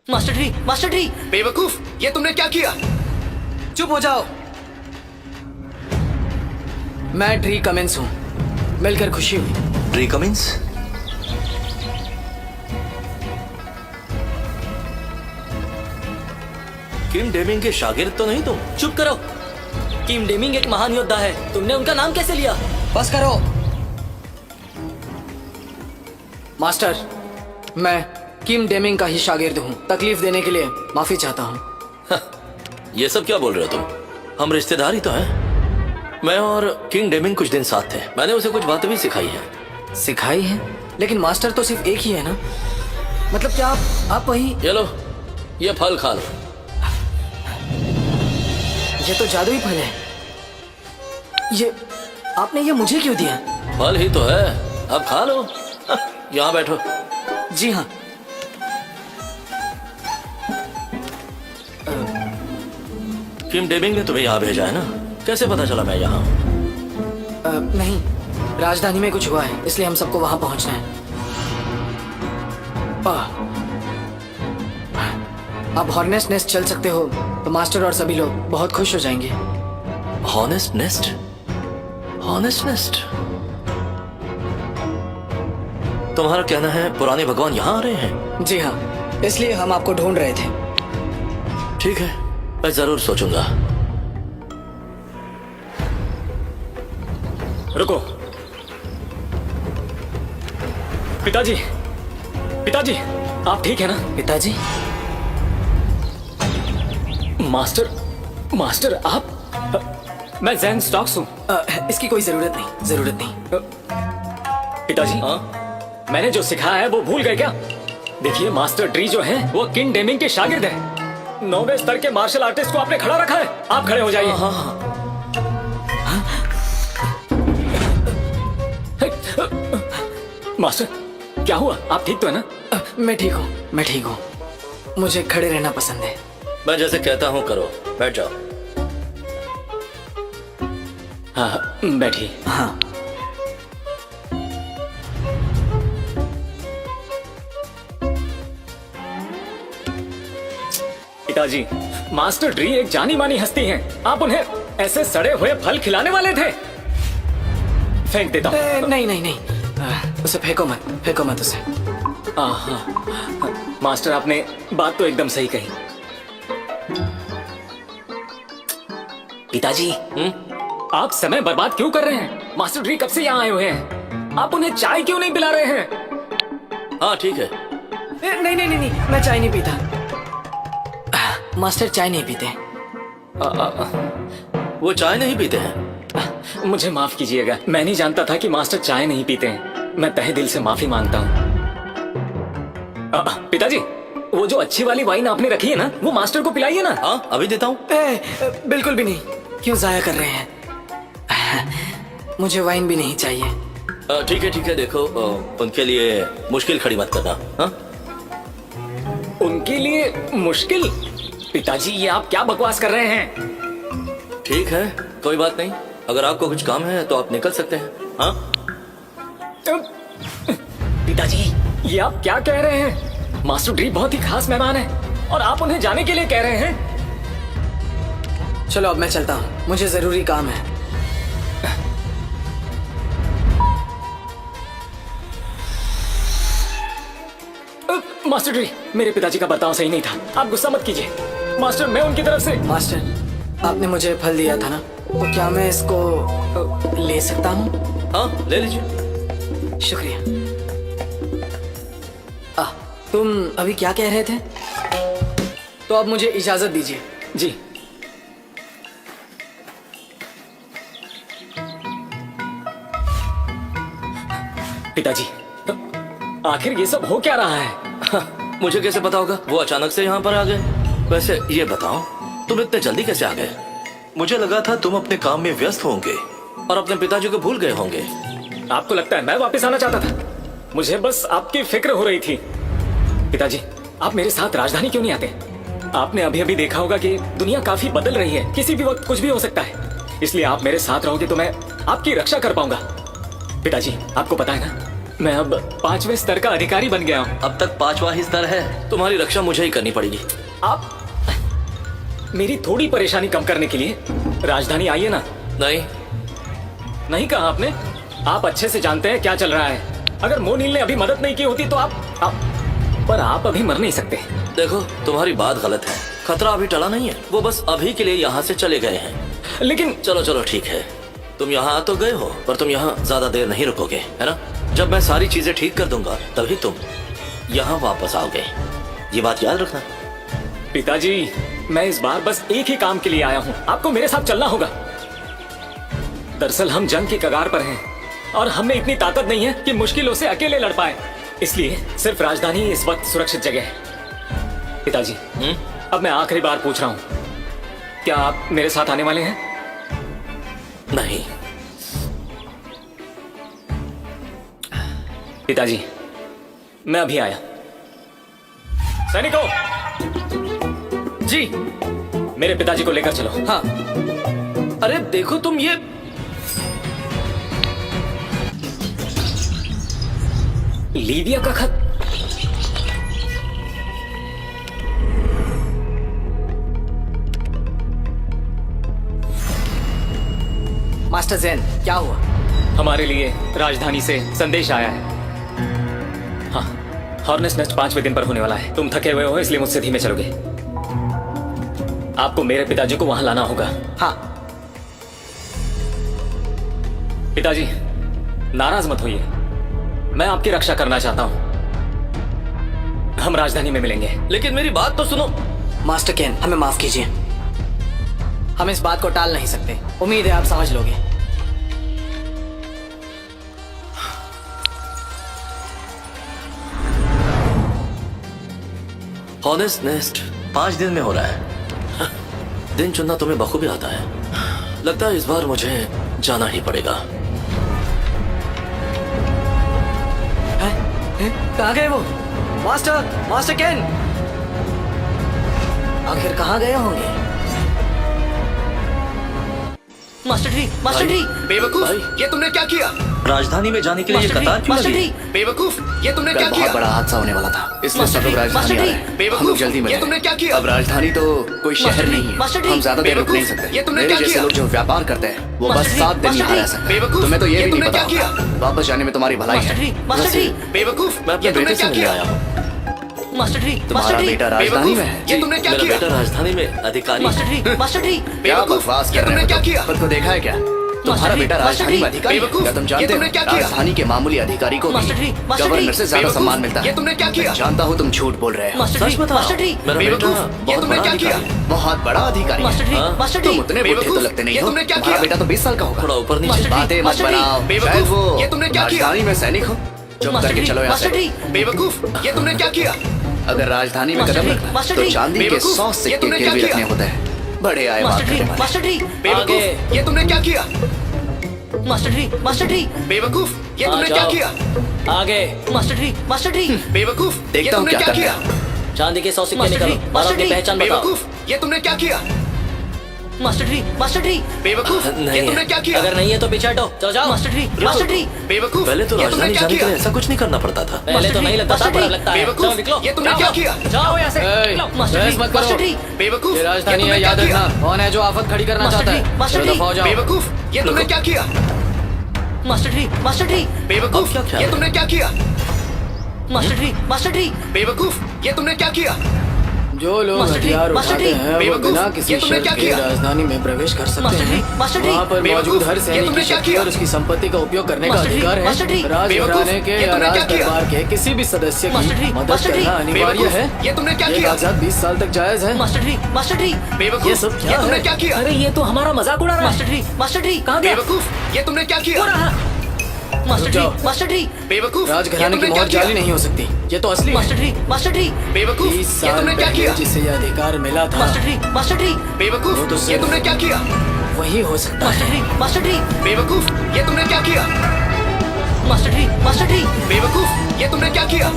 Master tree. बेवकूफ, ये तुमने क्या किया? चुप हो जाओ। मैं ट्री कमिंस हूँ, मिलकर खुशी हुई। Tree Cummins? किम डेमिंग के शागिर्द तो नहीं तुम? चुप करो। किम डेमिंग एक महान योद्धा है, तुमने उनका नाम कैसे लिया? बस करो। मास्टर, मैं किम डेमिंग का ही शागिर्द हूँ। तकलीफ देने के लिए माफी चाहता हूँ। ये सब क्या बोल रहे हो तुम? हम रिश्तेदार ही तो हैं। मैं और किंग डेमिंग कुछ दिन साथ थे। मैंने उसे कुछ बातें भी सिखाई है। सिखाई है? लेकिन मास्टर तो सिर्फ एक ही है ना? मतलब क्या आप वही? ये लो, ये फल खा लो। ये तो जादुई फल है। ये आपने ये मुझे क्यों दिया? फल ही तो है, अब खा लो। यहाँ बैठो। जी हाँ। किम डेमिंग ने तुम्हें यहाँ भेजा है ना? कैसे पता चला मैं यहाँ हूँ? नहीं, राजधानी में कुछ हुआ है, इसलिए हम सबको वहां पहुंचना है। आप हॉर्नेस्ट नेस्ट चल सकते हो तो मास्टर और सभी लोग बहुत खुश हो जाएंगे। Honest nest? Honest nest? तुम्हारा कहना है पुराने भगवान यहाँ आ रहे हैं? जी हाँ, इसलिए हम आपको ढूंढ रहे थे। ठीक है, मैं जरूर सोचूंगा। रुको। पिताजी, पिताजी, आप ठीक है ना? पिताजी? मास्टर आप? मैं जैन स्टॉक्स हूँ। इसकी कोई जरूरत नहीं। पिताजी, हाँ? मैंने जो सिखाया है वो भूल गए क्या? देखिए, मास्टर ड्री जो है वो किंग डेमिंग के शागिर्द है। 9वें स्तर के मार्शल आर्टिस्ट को आपने खड़ा रखा है। आप खड़े हो जाइए। हाँ हाँ। मास्टर, क्या हुआ? आप ठीक तो है ना? मैं ठीक हूँ। मुझे खड़े रहना पसंद है। मैं जैसे कहता हूँ करो, बैठ जाओ। हाँ, बैठिए। हाँ। पिताजी, मास्टर ड्री एक जानी मानी हस्ती हैं। आप उन्हें ऐसे सड़े हुए फल खिलाने वाले थे? फेंक देता हूँ। नहीं। उसे फेंको मत उसे। हाँ, मास्टर आपने बात तो एकदम सही कही। पिताजी, आप समय बर्बाद क्यों कर रहे हैं? मास्टर ड्री कब से यहाँ आए हुए हैं? आप उन्हें चाय क्यों नहीं पिला रहे हैं? हाँ ठीक है। नहीं, मैं चाय नहीं पीता। मास्टर चाय नहीं पीते। वो चाय नहीं पीते हैं? मुझे माफ कीजिएगा, मैं नहीं जानता था कि मास्टर चाय नहीं पीते हैं। मैं तहे दिल से माफी मांगता हूँ। पिताजी, वो जो अच्छी वाली वाइन आपने रखी है ना, वो मास्टर को पिलाइए ना। हाँ, अभी देता हूँ। बिल्कुल भी नहीं। क्यों जाया कर रहे हैं? मुझे वाइन भी नहीं चाहिए। ठीक है, देखो, उनके लिए मुश्किल खड़ी मत करना। हाँ? उनके लिए मुश्किल? पिताजी, ये आप क्या बकवास कर रहे हैं? ठीक है, कोई बात नहीं। अगर आपको कुछ काम है तो आप निकल सकते हैं। हाँ? पिताजी, ये आप क्या कह रहे हैं? मास्टर ड्री बहुत ही खास मेहमान है और आप उन्हें जाने के लिए कह रहे हैं? चलो अब मैं चलता हूँ, मुझे जरूरी काम है। मास्टर ड्री, मेरे पिताजी का बर्ताव सही नहीं था। आप गुस्सा मत कीजिए। मास्टर, मैं उनकी तरफ से। मास्टर, आपने मुझे फल दिया था ना, तो क्या मैं इसको ले सकता हूँ? हाँ, ले लीजिए। शुक्रिया। तुम अभी क्या कह रहे थे? तो अब मुझे इजाजत दीजिए। जी। पिताजी, आखिर ये सब हो क्या रहा है? मुझे कैसे पता होगा? वो अचानक से यहाँ पर आ गए। वैसे ये बताओ, तुम इतने जल्दी कैसे आ गए? मुझे लगा था तुम अपने काम में व्यस्त होंगे और अपने पिताजी को भूल गए होंगे। आपको लगता है मैं वापस आना चाहता था? मुझे बस आपकी फिक्र हो रही थी। पिताजी, आप मेरे साथ राजधानी क्यों नहीं आते? आपने अभी अभी देखा होगा कि दुनिया काफी बदल रही है, किसी भी वक्त कुछ भी हो सकता है। इसलिए आप मेरे साथ रहोगे तो मैं आपकी रक्षा कर पाऊंगा। पिताजी, आपको पता है ना, मैं अब 5वें स्तर का अधिकारी बन गया हूँ। अब तक 5वां ही स्तर है। तुम्हारी रक्षा मुझे ही करनी पड़ेगी। आप मेरी थोड़ी परेशानी कम करने के लिए राजधानी आइए ना। नहीं, नहीं कहा आपने। आप अच्छे से जानते हैं क्या चल रहा है। अगर मोनील ने अभी मदद नहीं की होती तो पर आप अभी मर नहीं सकते। देखो तुम्हारी बात गलत है। खतरा अभी टला नहीं है। वो बस अभी के लिए यहाँ से चले गए हैं। लेकिन चलो चलो ठीक है, तुम यहाँ आ तो गए हो, पर तुम यहाँ ज्यादा देर नहीं रुकोगे, है ना? जब मैं सारी चीजें ठीक कर दूंगा तभी तुम यहाँ वापस आओगे। ये बात याद रखना। पिताजी, मैं इस बार बस एक ही काम के लिए आया हूँ। आपको मेरे साथ चलना होगा। दरअसल हम जंग की कगार पर हैं और हमें इतनी ताकत नहीं है कि मुश्किलों से अकेले लड़ पाए। इसलिए सिर्फ राजधानी इस वक्त सुरक्षित जगह है। पिताजी, अब मैं आखिरी बार पूछ रहा हूँ, क्या आप मेरे साथ आने वाले हैं? नहीं। पिताजी, मैं अभी आया। सैनिकों, जी। मेरे पिताजी को लेकर चलो। हाँ। अरे देखो तुम ये लीविया का खत। मास्टर जैन, क्या हुआ? हमारे लिए राजधानी से संदेश आया है। हाँ, हॉर्नेस नेस्ट 5वें दिन पर होने वाला है। तुम थके हुए हो इसलिए मुझसे धीमे चलोगे। आपको मेरे पिताजी को वहां लाना होगा। हाँ। पिताजी, नाराज मत होइए। मैं आपकी रक्षा करना चाहता हूं। हम राजधानी में मिलेंगे। लेकिन मेरी बात तो सुनो। मास्टर केन, हमें माफ कीजिए। हम इस बात को टाल नहीं सकते। उम्मीद है आप समझ लोगे। हॉनेस्ट नेस्ट 5 दिन में हो रहा है। दिन चुनना तुम्हें बखूबी आता है। लगता है इस बार मुझे जाना ही पड़ेगा। कहाँ गए वो? मास्टर केन, आखिर कहाँ गए होंगे? मास्टर ट्री, बेवकूफ, भाई। ये तुमने क्या किया? राजधानी में जाने के लिए ये मास्टर कतार ट्री, क्यों मास्टर लगी? ट्री, बेवकूफ, ये तुमने क्या बहुत किया? बड़ा हादसा होने वाला था, इसलिए सब लोग राजधानी आ रहे हैं। हम बेवकूफ, लोग जल्दी ये मिलें। तुमने क्या किया? अब राजधानी तो कोई शहर नहीं है। मास्टर जी, हम ज्यादा देर रुक नहीं बेवकूफ, सकते। ये तुमने मेरे क्या जैसे किया? लोग जो व्यापार करते हैं वो बस मास्टर जी, 7 दिन मास्टर यहाँ जी, रह सकते हैं। बेवकूफ, तुम्हें तो ये ये भी नहीं तुमने पता क्या होगा। वापस जाने में तुम्हारी भलाई मास्टर ट्री, है। मास्टर ट्री, बेवकूफ, मैं अपने ये तुमने बेटे से क्या मिलने किया? आया हूँ। मास्टर ट्री, तुम्हारा बेटा राजधानी में है। ये तुमने क्या मेरा किया? बेटा राजधानी में अधिकारी मास्टर है। ट्री, मास्टर ट्री, क्या बेवकूफ, बकवास ये कर रहे तुमने हो? क्या किया? खुद को देखा है क्या? तुम्हारा जी, बेटा मास्टर राजधानी जी, में अधिकारी है। बेवकूफ, क्या तुम ये जानते तुमने हो क्या किया? राजधानी के मामूली अधिकारी को भी मास्टर जी, मास्टर जी, गवर्नर से ज्यादा बेवकूफ, सम्मान मिलता है। ये तुमने क्या किया? मैं जानता हूँ तुम झूठ बोल रहे हो। मास्टर सच ट्री, बताओ। मास्टर ट्री, मेरा बेटा बेवकूफ, ये बहुत तुमने बड़ा क्या किया? अधिकारी है। बहुत बड़ा अधिकारी मास्टर है। ट्री, हाँ? मास्टर तुम ट्री, उतने बुढ़े तो बेवकूफ, लगते नहीं ये हो। तुमने क्या तुम्हारा किया? बेटा तो 20 साल का होगा। थोड़ा ऊपर नीचे। मास्टर जी, बातें मत मास्टर जी, बनाओ। बेवकूफ, शायद वो ये तुमने क्या किया? राजधानी में सैनिक हो। चुप मास्टर करके ट्री, चलो यहाँ मास्टर से। ट्री, बेवकूफ, ये तुमने क्या किया? अगर राजधानी में मास्टर कदम जी, रखना मास्टर तो जी, चांदी के बेवकूफ, 100 ये सिक्के तुमने क्या गिरवी किया? रखने होते हैं। बड़े आए बात मास्टर ट्री, करने वाले। मास्टर ट्री, बेवकूफ, ये तुमने क्या किया? मास्टर ट्री, मास्टर ट्री, बेवकूफ, ये तुमने क्या जाओ। किया? आगे, मास्टर ट्री, मास्टर ट्री, बेवकूफ, ये देखता हूँ तुमने क्या क्या करते किया? हैं। चांदी के 100 सिक्के मास्टर निकालो जी, और मास्टर अपनी जी, पहचान बताओ। बेवकूफ, ये तुमने क्या किया? मास्टर ट्री, मास्टर ट्री, बेवकूफ, नहीं ये है। तुमने क्या किया? अगर नहीं है तो पीछे हटो। चलो जाओ। मास्टर ट्री, मास्टर ट्री, बेवकूफ, पहले तो ये तुमने राजधानी क्या जाने के किया? लिए ऐसा कुछ नहीं करना पड़ता था। पहले तो नहीं लगता था, मास्टर बड़ा जी, लगता है। बेवकूफ, चलो निकलो। ये तुमने जाओ। क्या किया? जाओ यहाँ से। ए, निकलो। मास्टर बहस ट्री, मत करो। मास्टर ट्री, बेवकूफ, ये राजधानी तुमने है, क्या याद किया? रखना। कौन है जो आफत खड़ी करना मास्टर चाहता जी, है? मास्टर चलो जी, दफा हो जाओ। बेवकूफ, ये तुमने क्या किया? मास्टर ट्री, मास्टर ट्री, बेवकूफ, क्या ख्याल ये है? तुमने क्या किया? मास्टर ट्री, मास्टर ट्री, बेवकूफ, ये तुमने क्या किया? जो लोग मास्टर जी, हथियार मास्टर उठाते जी, हैं वो बेवकूफ, बिना किसी ये तुमने शर्त क्या के किया? राजधानी में प्रवेश कर सकते मास्टर जी, हैं। मास्टर जी, वहाँ पर बेवकूफ, मौजूद हर ये सैनिक तुमने की क्या शक्ति किया? और उसकी संपत्ति का उपयोग करने का मास्टर जी, अधिकार मास्टर जी, है। राज बेवकूफ, घराने के ये या तुमने क्या राज किया? दरबार के किसी भी सदस्य मास्टर की जी, मदद मास्टर जी, करना अनिवार्य बेवकूफ, है। ये तुमने क्या ये किया? कागजात 20 साल तक जायज है। मास्टर ट्री, मास्टर ट्री, बेवकूफ, ये सब क्या ये तुमने है? क्या किया? अरे ये तो हमारा मजाक उड़ा रहा है। मास्टर ट्री, मास्टर ट्री, कहाँ गया? बेवकूफ, ये तुमने क्या किया? मास्टर ट्री, जाओ। मास्टर ट्री, बेवकूफ, राज ये घराने की तुमने क्या मोहर जाली किया? नहीं हो सकती। ये तो असली मास्टर है। ट्री, मास्टर ट्री, बेवकूफ, 30 ये साल तुमने क्या पहले किया? जिसे ये अधिकार मिला था मास्टर ट्री, मास्टर ट्री, बेवकूफ, वो तो ये सिर्फ- तुमने क्या किया? वही हो सकता मास्टर है। ट्री, मास्टर ट्री, बेवकूफ, ये तुमने क्या किया? मास्टर ट्री, मास्टर ट्री, बेवकूफ, ये तुमने क्या किया?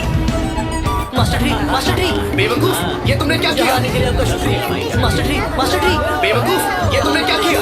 मास्टर ट्री, मास्टर ट्री, बेवकूफ, ये तुमने क्या यहाँ किया? आने के लिए आपका शुक्रिया। मास्टर ट्री, मास्टर ट्री, बेवकूफ, ये तुमने क्या किया?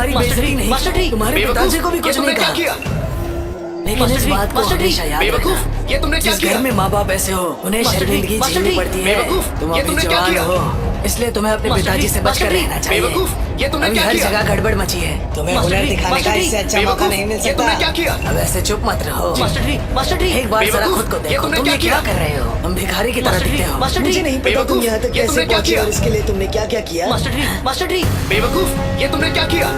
तुम्हारी मास्टर बेइज्जती ट्री, नहीं मास्टर ट्री, तुम्हारे बेवकूफ, पिताजी को भी ये कुछ तुमने नहीं क्या कहा किया लेकिन मास्टर इस जी, बात को मास्टर जी, हमेशा याद बेवकूफ, रखना। ये तुमने क्या जिस किया? घर में माँ बाप ऐसे हो उन्हें मास्टर जी, शर्मिंदगी मास्टर झेलनी जी, पड़ती है। बेवकूफ, तुम ये अभी तुमने क्या जवान किया? हो, इसलिए तुम्हें अपने मास्टर पिताजी जी, से बचकर मास्टर जी, रहना चाहिए। बेवकूफ, ये तुमने अभी क्या हर किया? जगह गड़बड़ मची है। तुम्हें मास्टर हुनर जी, दिखाने मास्टर का जी, इससे अच्छा मौका बेवकूफ, नहीं मिल ये तुमने क्या सकता। किया? अब ऐसे चुप मत रहो। मास्टर जी, मास्टर जी, एक बार जरा बेवकूफ, खुद को ये देखो, तुमने तुम क्या ये क्या किया? कर रहे हो? तुम भिखारी की तरह मास्टर दिखते जी, हो। मास्टर मुझे जी, नहीं पता तुम बेवकूफ, यहाँ तक ये कैसे तुमने क्या पहुंचे किया? और इसके लिए तुमने क्या क्या किया। मास्टर जी, मास्टर जी, बेवकूफ, ये तुमने क्या किया?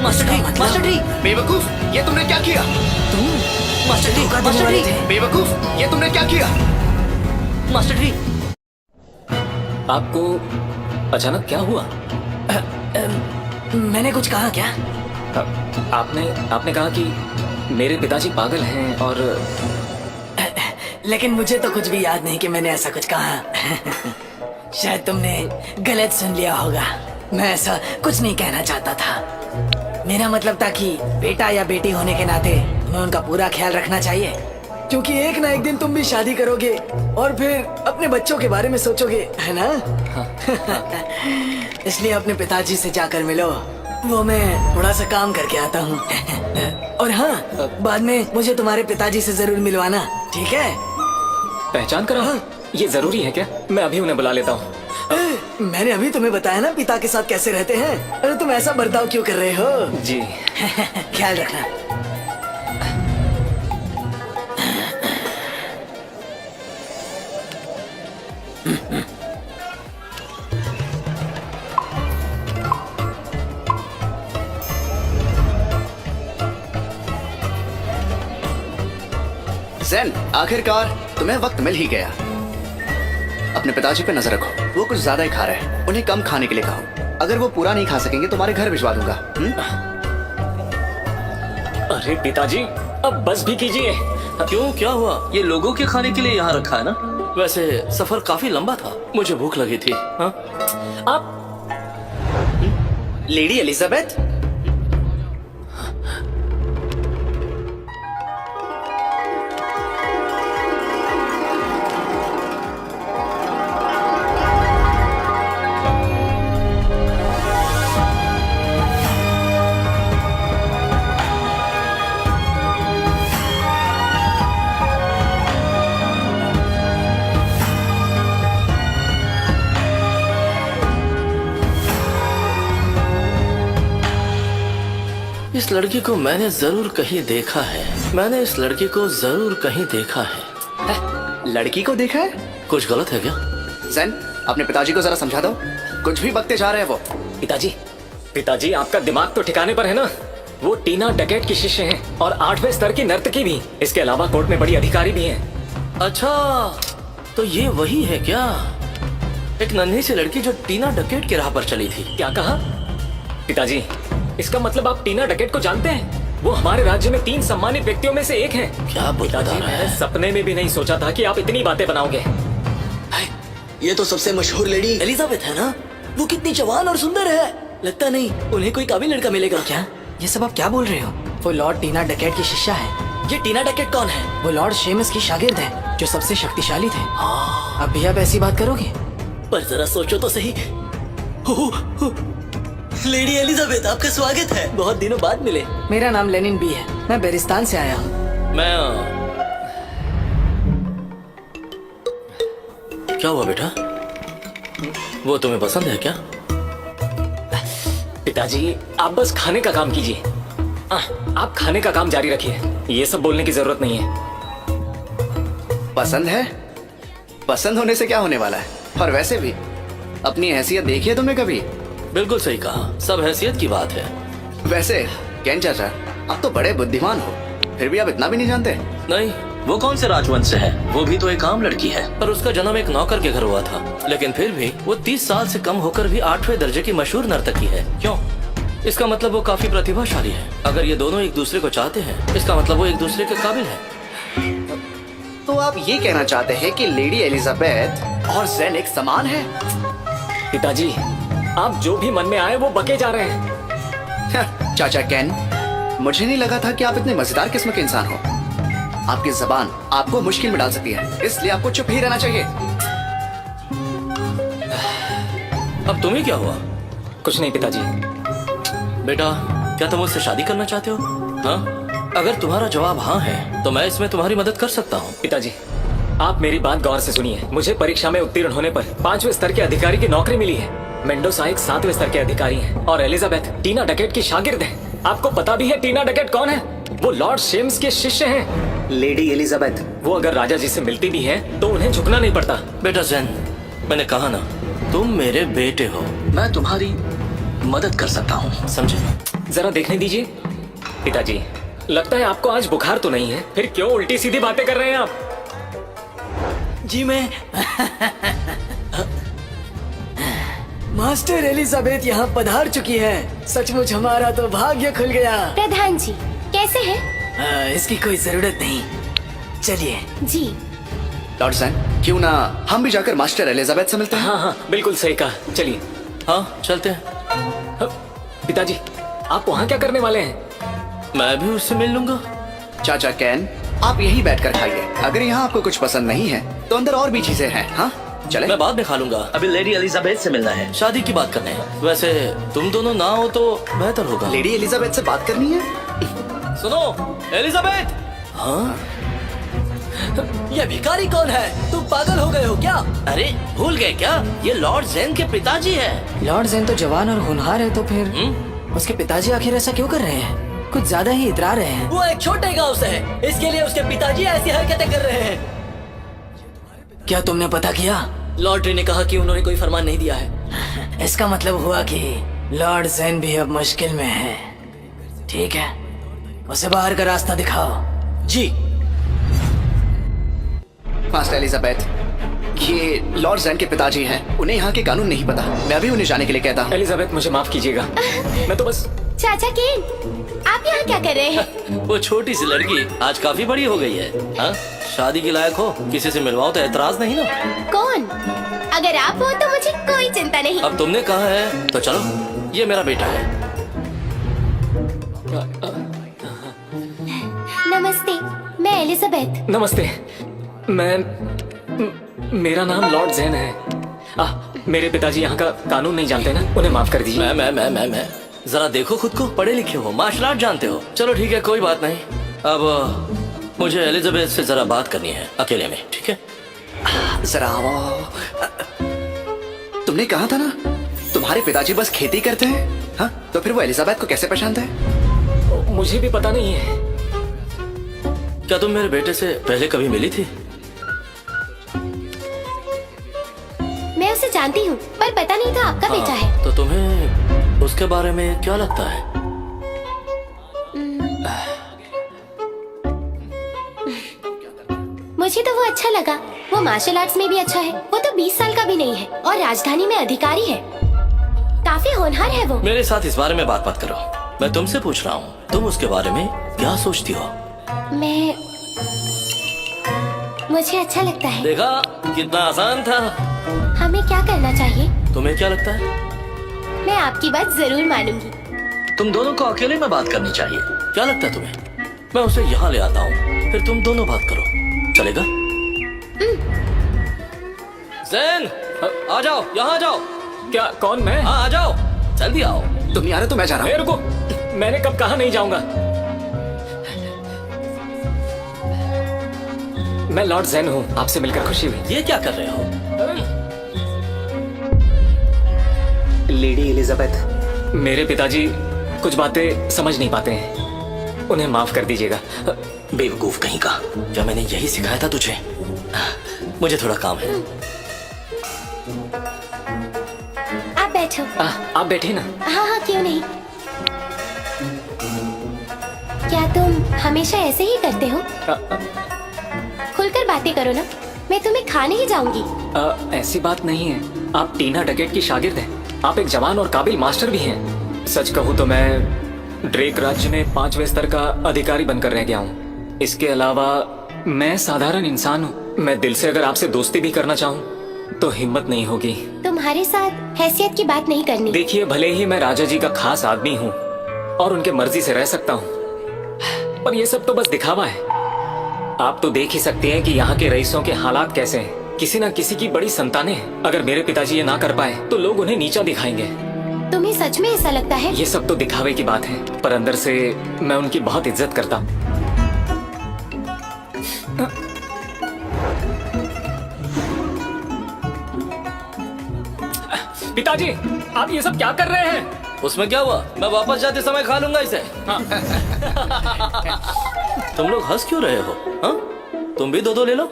मास्टर जी, मतलब? मास्टर जी, बेवकूफ, ये तुमने क्या किया? मास्टर जी, धोखा देने मास्टर वाले जी, थे। बेवकूफ, ये तुमने क्या किया? मास्टर जी, आपको अचानक क्या हुआ? मैंने कुछ कहा क्या? आपने कहा कि मेरे पिताजी पागल हैं और लेकिन मुझे तो कुछ भी याद नहीं कि मैंने ऐसा कुछ कहा। शायद तुमने गलत सुन लिया होगा। मैं ऐसा कुछ नहीं कहना चाहता था। मेरा मतलब था कि बेटा या बेटी होने के नाते तुम्हें उनका पूरा ख्याल रखना चाहिए, क्योंकि एक ना एक दिन तुम भी शादी करोगे और फिर अपने बच्चों के बारे में सोचोगे, है ना? इसलिए अपने पिताजी से जाकर मिलो। वो मैं थोड़ा सा काम करके आता हूँ। और हाँ, बाद में मुझे तुम्हारे पिताजी से जरूर मिलवाना, ठीक है? पहचान करा? ये जरूरी है क्या? मैं अभी उन्हें बुला लेता हूँ। मैंने अभी तुम्हें बताया ना पिता के साथ कैसे रहते हैं। अरे तुम ऐसा बर्ताव क्यों कर रहे हो? जी। ख्याल रखना। जैन, आखिरकार तुम्हें वक्त मिल ही गया। अपने पिताजी पे नजर रखो, वो कुछ ज्यादा ही खा रहे हैं। उन्हें कम खाने के लिए कहो। अगर वो पूरा नहीं खा सकेंगे तुम्हारे घर भिजवा दूंगा। अरे पिताजी, अब बस भी कीजिए। क्यों, क्या हुआ? ये लोगों के खाने के लिए यहाँ रखा है ना? वैसे सफर काफी लंबा था, मुझे भूख लगी थी। हाँ? आप लेडी एलिजाबेथ, इस लड़की को मैंने जरूर कहीं देखा है। मैंने इस लड़की को जरूर कहीं देखा है। लड़की को देखा है? कुछ गलत है क्या? जैन, अपने पिताजी को जरा समझा दो। कुछ भी बकते जा रहे हैं वो। पिताजी, आपका दिमाग तो ठिकाने पर है ना? वो टीना डकैत की शिष्य हैं और 8वें स्तर की नर्तकी भी। इसके अलावा कोर्ट में बड़ी अधिकारी भी हैं। अच्छा, तो ये वही है क्या? एक नन्ही सी लड़की जो टीना डकेट की राह पर चली थी। क्या कहा? पिताजी, इसका मतलब आप टीना डकैत को जानते हैं? वो हमारे राज्य में 3 सम्मानित व्यक्तियों में से एक हैं। क्या बता पिताजी, रहा मैंने है? सपने में भी नहीं सोचा था कि आप इतनी बातें बनाओगे। ये तो सबसे मशहूर लेडी एलिजाबेथ है ना? वो कितनी जवान और सुंदर है। लगता नहीं उन्हें कोई काबिल लड़का मिलेगा। क्या ये सब आप क्या बोल रहे हो? वो लॉर्ड टीना डकैत की शिष्या है। ये टीना डकैत कौन है? वो लॉर्ड शेमस की शागिर्द है, जो सबसे शक्तिशाली थे। अब भी आप ऐसी बात करोगे? पर जरा सोचो तो सही। लेडी एलिजाबेथ, आपका स्वागत है। बहुत दिनों बाद मिले। मेरा नाम लेनिन बी है। मैं बेरिस्तान से आया हूँ। मैं क्या हुआ बेटा? वो तुम्हें पसंद है क्या? पिताजी, आप बस खाने का काम कीजिए। आप खाने का काम जारी रखिए। ये सब बोलने की जरूरत नहीं है। पसंद है? पसंद होने से क्या होने वाला है? और वैसे भी अपनी हैसियत देखी है तुमने कभी? बिल्कुल सही कहा, सब हैसियत की बात है। वैसे कैन चाचा, आप तो बड़े बुद्धिमान हो, फिर भी आप इतना भी नहीं जानते? नहीं, वो कौन से राजवंश से है? वो भी तो एक आम लड़की है, पर उसका जन्म एक नौकर के घर हुआ था। लेकिन फिर भी वो 30 साल से कम होकर भी 8वें दर्जे की मशहूर नर्तकी है। क्यों? इसका मतलब वो काफी प्रतिभाशाली है। अगर ये दोनों एक दूसरे को चाहते हैं, इसका मतलब वो एक दूसरे के काबिल है। तो आप ये कहना चाहते हैं कि लेडी एलिजाबेथ और जैन एक समान है? पिताजी, आप जो भी मन में आए वो बके जा रहे हैं। चाचा कैन, मुझे नहीं लगा था कि आप इतने मजेदार किस्म के इंसान हो। आपकी जबान आपको मुश्किल में डाल सकती है, इसलिए आपको चुप ही रहना चाहिए। अब तुम्हें क्या हुआ? कुछ नहीं पिताजी। बेटा, क्या तुम मुझसे शादी करना चाहते हो? हाँ? अगर तुम्हारा जवाब हाँ है तो मैं इसमें तुम्हारी मदद कर सकता हूँ। पिताजी, आप मेरी बात गौर से सुनिए। मुझे परीक्षा में उत्तीर्ण होने पर 5वें स्तर के अधिकारी की नौकरी मिली है। मेंडोसा एक 7वें स्तर के अधिकारी हैं और एलिजाबेथ टीना डकेट की शागिर्द है। आपको पता भी है टीना डकेट कौन है? वो लॉर्ड शेम्स के शिष्य हैं। लेडी एलिजाबेथ, वो अगर राजा जी से मिलती भी हैं तो उन्हें झुकना नहीं पड़ता। बेटा जैन, मैंने कहा ना, तुम मेरे बेटे हो, मैं तुम्हारी मदद कर सकता हूँ, समझे? जरा देखने दीजिए। पिताजी, लगता है आपको आज बुखार तो नहीं है, फिर क्यों उल्टी सीधी बातें कर रहे हैं आप? जी मैं मास्टर एलिजाबेथ यहाँ पधार चुकी है। सचमुच हमारा तो भाग्य खुल गया। प्रधान जी कैसे हैं? इसकी कोई जरूरत नहीं, चलिए। जी लॉर्ड जैन, क्यों ना हम भी जाकर मास्टर एलिजाबेथ से मिलते हैं? हाँ हाँ, बिल्कुल सही कहा, चलिए। हाँ चलते हैं। पिताजी, आप वहाँ क्या करने वाले हैं? मैं भी उससे मिल लूंगा। चाचा कैन, आप यहीं बैठकर खाइए। अगर यहाँ आपको कुछ पसंद नहीं है तो अंदर और भी चीजें हैं। हाँ चले? मैं बाद में खा लूंगा, अभी लेडी एलिजाबेथ से मिलना है, शादी की बात करने है। वैसे तुम दोनों ना हो तो बेहतर होगा। लेडी एलिजाबेथ से बात करनी है? सुनो एलिजाबेथ। हाँ, ये भिखारी कौन है? तुम पागल हो गए हो क्या? अरे भूल गए क्या? ये लॉर्ड जैन के पिताजी है। लॉर्ड जैन तो जवान और होनहार है, तो फिर उसके पिताजी आखिर ऐसा क्यों कर रहे हैं? कुछ ज्यादा ही इतरा रहे हैं। वो एक छोटे गांव से है, इसके लिए उसके पिताजी ऐसी हरकतें कर रहे हैं। क्या तुमने पता किया? लॉर्ड ने कहा कि उन्होंने कोई फरमान नहीं दिया है। इसका मतलब हुआ कि लॉर्ड जैन भी अब मुश्किल में है। ठीक है, उसे बाहर का रास्ता दिखाओ। जी मास्टर एलिजाबेथ, ये लॉर्ड जैन के पिताजी हैं। उन्हें यहाँ के कानून नहीं पता। मैं अभी उन्हें जाने के लिए कहता हूँ। एलिजाबेथ, मुझे माफ कीजिएगा, मैं तो बस। चाचा केन, आप यहाँ क्या कर रहे हैं? वो छोटी सी लड़की आज काफी बड़ी हो गई है। हाँ, शादी के लायक हो, किसी से मिलवाओ तो एतराज नहीं ना? कौन? अगर आप हो तो मुझे कोई चिंता नहीं। अब तुमने कहा है तो चलो, ये मेरा बेटा है। नमस्ते, मैं एलिजाबेथ। नमस्ते, मेरा नाम लॉर्ड जैन है। मेरे पिताजी यहाँ का कानून नहीं जानते ना, उन्हें माफ कर दीजिए। मैं जरा देखो खुद को, पढ़े लिखे हो, मार्शल आर्ट जानते हो। चलो ठीक है, कोई बात नहीं। अब मुझे एलिजाबेथ से जरा बात करनी है अकेले में, ठीक है? जरा आओ। तुमने कहा था ना तुम्हारे पिताजी बस खेती करते हैं। हाँ, तो फिर वो एलिजाबेथ को कैसे पहचानते हैं? मुझे भी पता नहीं है। क्या तुम मेरे बेटे से पहले कभी मिली थी? मैं उसे जानती हूँ, पर पता नहीं था आपका बेटा है। तो तुम्हें उसके बारे में क्या लगता है? मुझे तो वो अच्छा लगा। वो मार्शल आर्ट्स में भी अच्छा है। वो तो 20 साल का भी नहीं है और राजधानी में अधिकारी है। काफी होनहार है वो। मेरे साथ इस बारे में बात मत करो, मैं तुमसे पूछ रहा हूँ, तुम उसके बारे में क्या सोचती हो? मुझे अच्छा लगता है। देखा कितना आसान था। हमें क्या करना चाहिए? तुम्हें क्या लगता है? मैं आपकी बात जरूर मानूंगी। तुम दोनों को अकेले में बात करनी चाहिए। क्या लगता है तुम्हें? मैं उसे यहाँ ले आता हूँ, फिर तुम दोनों बात करो, चलेगा? जैन, आ जाओ, यहाँ आ जाओ। क्या? कौन? मैं? हाँ आ जाओ, जल्दी आओ। तुम नहीं आ रहे तो मैं जा रहा हूँ। रुको, मैंने कब कहा नहीं जाऊंगा। मैं लॉर्ड जैन हूँ, आपसे मिलकर खुशी हुई। ये क्या कर रहे हो? लेडी एलिजाबेथ, मेरे पिताजी कुछ बातें समझ नहीं पाते हैं, उन्हें माफ कर दीजिएगा। बेवकूफ कहीं का, क्या मैंने यही सिखाया था तुझे? मुझे थोड़ा काम है। आप बैठो। आप बैठिए ना। हाँ हाँ, क्यों नहीं। क्या तुम हमेशा ऐसे ही करते हो? खुलकर बातें करो ना, मैं तुम्हें खा नहीं जाऊंगी। ऐसी बात नहीं है, आप टीना डकेट की शागिर्द हैं। आप एक जवान और काबिल मास्टर भी हैं। सच कहूँ तो मैं ड्रेक राज्य में 5वें स्तर का अधिकारी बनकर रह गया हूँ। इसके अलावा मैं साधारण इंसान हूँ। मैं दिल से अगर आपसे दोस्ती भी करना चाहूँ तो हिम्मत नहीं होगी। तुम्हारे साथ हैसियत की बात नहीं करनी। देखिए, भले ही मैं राजा जी का खास आदमी हूँ और उनके मर्जी से रह सकता हूँ, पर ये सब तो बस दिखावा है। आप तो देख ही सकते हैं कि यहाँ के रईसों के हालात कैसे हैं। किसी न किसी की बड़ी संतानें हैं। अगर मेरे पिताजी ये ना कर पाए तो लोग उन्हें नीचा दिखाएंगे। तुम्हें सच में ऐसा लगता है? ये सब तो दिखावे की बात है, पर अंदर से मैं उनकी बहुत इज्जत करता हूँ। पिताजी, आप ये सब क्या कर रहे हैं? उसमें क्या हुआ, मैं वापस जाते समय खा लूंगा इसे। तुम लोग हंस क्यों रहे हो? हाँ, तुम भी दो ले लो।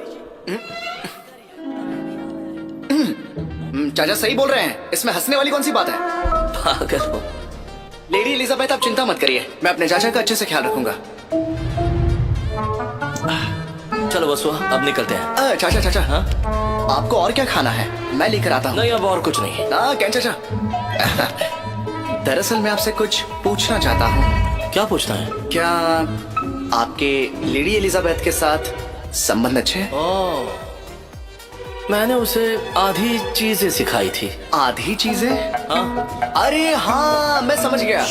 चाचा सही बोल रहे हैं, इसमें हंसने वाली कौन सी बात है? पागल हो। लेडी एलिजाबेथ, आप चिंता मत करिए, मैं अपने चाचा का अच्छे से ख्याल रखूंगा। चलो बसुआ, अब निकलते हैं। चाचा चाचा, हाँ? आपको और क्या खाना है? मैं लेकर आता हूँ। नहीं, अब और कुछ नहीं। क्या चाचा? दरअसल मैं आपसे कुछ पूछना चाहता हूँ। क्या पूछना है? क्या आपके लेडी एलिजाबेथ के साथ संबंध अच्छे हैं? ओह, मैंने उसे आधी चीजें सिखाई थी। आधी चीजें? हाँ? अरे हाँ, मैं समझ गया।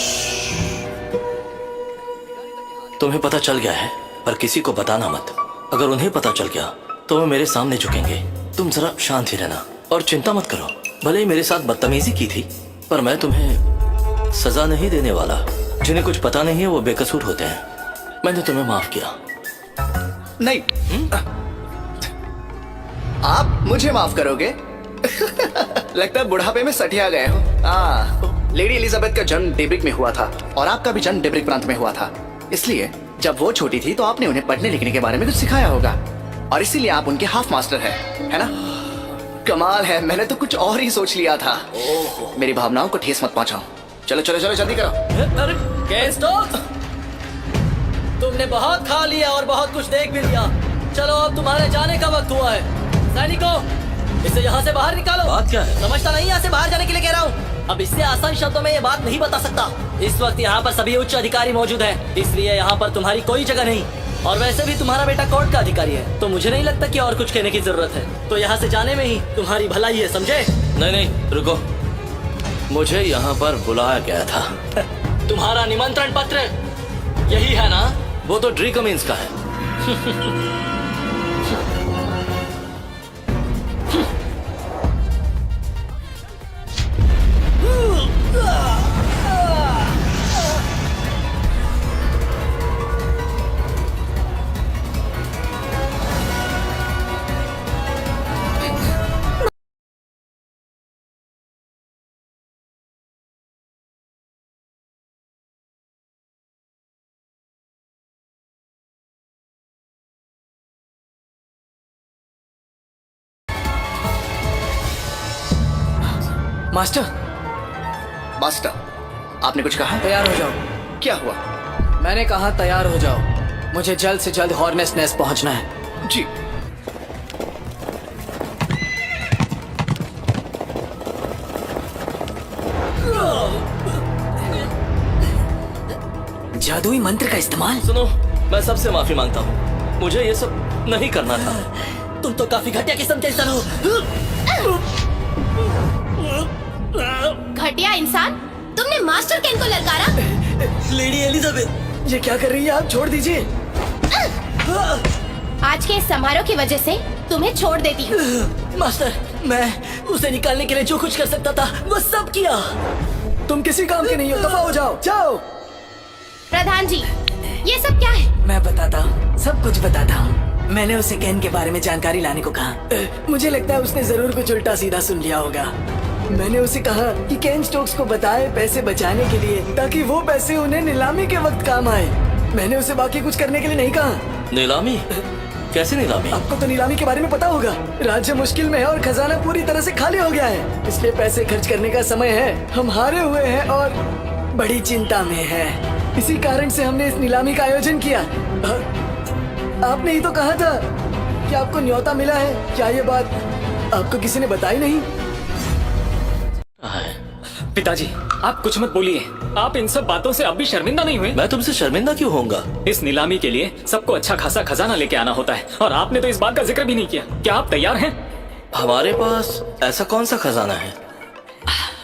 तुम्हें पता चल गया है, पर किसी को बताना मत। अगर उन्हें पता चल गया तो वो मेरे सामने झुकेंगे। तुम जरा शांत ही रहना और चिंता मत करो। भले ही मेरे साथ बदतमीजी की थी, पर मैं तुम्हें सजा नहीं देने वाला। जिन्हें कुछ पता नहीं है वो बेकसूर होते हैं। मैंने तुम्हें माफ किया। नहीं, आप मुझे माफ करोगे? लगता है बुढ़ापे में सठिया गए हो। लेडी एलिजाबेथ का जन्म डेब्रिक में हुआ था और आपका भी जन्म डेब्रिक प्रांत में हुआ था। इसलिए जब वो छोटी थी तो आपने उन्हें पढ़ने लिखने के बारे में कुछ सिखाया होगा और इसीलिए आप उनके हाफ मास्टर है ना? कमाल है, मैंने तो कुछ और ही सोच लिया था। मेरी भावनाओं को ठेस मत पहुंचाओ। चलो चलो चलो, जल्दी करो। अरे गैंगस्टर, तुमने बहुत खा लिया और बहुत कुछ देख भी लिया। चलो अब तुम्हारे जाने का वक्त हुआ है। सैनिकों, इसे यहाँ से बाहर निकालो। बात क्या है? समझता नहीं, यहाँ से बाहर जाने के लिए कह रहा हूँ। अब इससे आसान शब्दों में ये बात नहीं बता सकता। इस वक्त यहाँ पर सभी उच्च अधिकारी मौजूद हैं, इसलिए यहाँ पर तुम्हारी कोई जगह नहीं। और वैसे भी तुम्हारा बेटा कोर्ट का अधिकारी है, तो मुझे नहीं लगता कि और कुछ कहने की जरूरत है। तो यहाँ से जाने में ही तुम्हारी भलाई है, समझे? नहीं नहीं, रुको। मुझे यहाँ पर बुलाया गया था। तुम्हारा निमंत्रण पत्र यही है ना? वो तो ड्री कमिंस का है। मास्टर, मास्टर, आपने कुछ कहा? तैयार हो जाओ। क्या हुआ? मैंने कहा तैयार हो जाओ। मुझे जल्द से जल्द हॉर्नेस नेस्ट पहुंचना है। जी। जादुई मंत्र का इस्तेमाल? सुनो, मैं सबसे माफी मांगता हूँ। मुझे ये सब नहीं करना था। तुम तो काफी घटिया किस्म के इंसान हो। घटिया इंसान, तुमने मास्टर केन को ललकारा? लेडी एलिजाबेथ, ये क्या कर रही है आप? छोड़ दीजिए। आज के इस समारोह की वजह से तुम्हें छोड़ देती हूँ। मास्टर, मैं उसे निकालने के लिए जो कुछ कर सकता था वो सब किया। तुम किसी काम के नहीं हो, दफा हो जाओ। जाओ। प्रधान जी, ये सब क्या है? मैं बताता हूँ, सब कुछ बताता हूँ। मैंने उसे केन के बारे में जानकारी लाने को कहा। मुझे लगता है उसने जरूर कुछ उल्टा सीधा सुन लिया होगा। मैंने उसे कहा कि केन स्टोक्स को बताए पैसे बचाने के लिए, ताकि वो पैसे उन्हें नीलामी के वक्त काम आए। मैंने उसे बाकी कुछ करने के लिए नहीं कहा। नीलामी? कैसे नीलामी? आपको तो नीलामी के बारे में पता होगा। राज्य मुश्किल में है और खजाना पूरी तरह से खाली हो गया है, इसलिए पैसे खर्च करने का समय है। हम हारे हुए हैं और बड़ी चिंता में है। इसी कारण से हमने इस नीलामी का आयोजन किया। आपने ही तो कहा था कि आपको न्योता मिला है। क्या ये बात आपको किसी ने बताई नहीं? पिताजी, आप कुछ मत बोलिए। आप इन सब बातों से अब भी शर्मिंदा नहीं हुए? मैं तुमसे शर्मिंदा क्यों होऊंगा? इस नीलामी के लिए सबको अच्छा खासा खजाना लेके आना होता है और आपने तो इस बात का जिक्र भी नहीं किया। क्या आप तैयार हैं? हमारे पास ऐसा कौन सा खजाना है?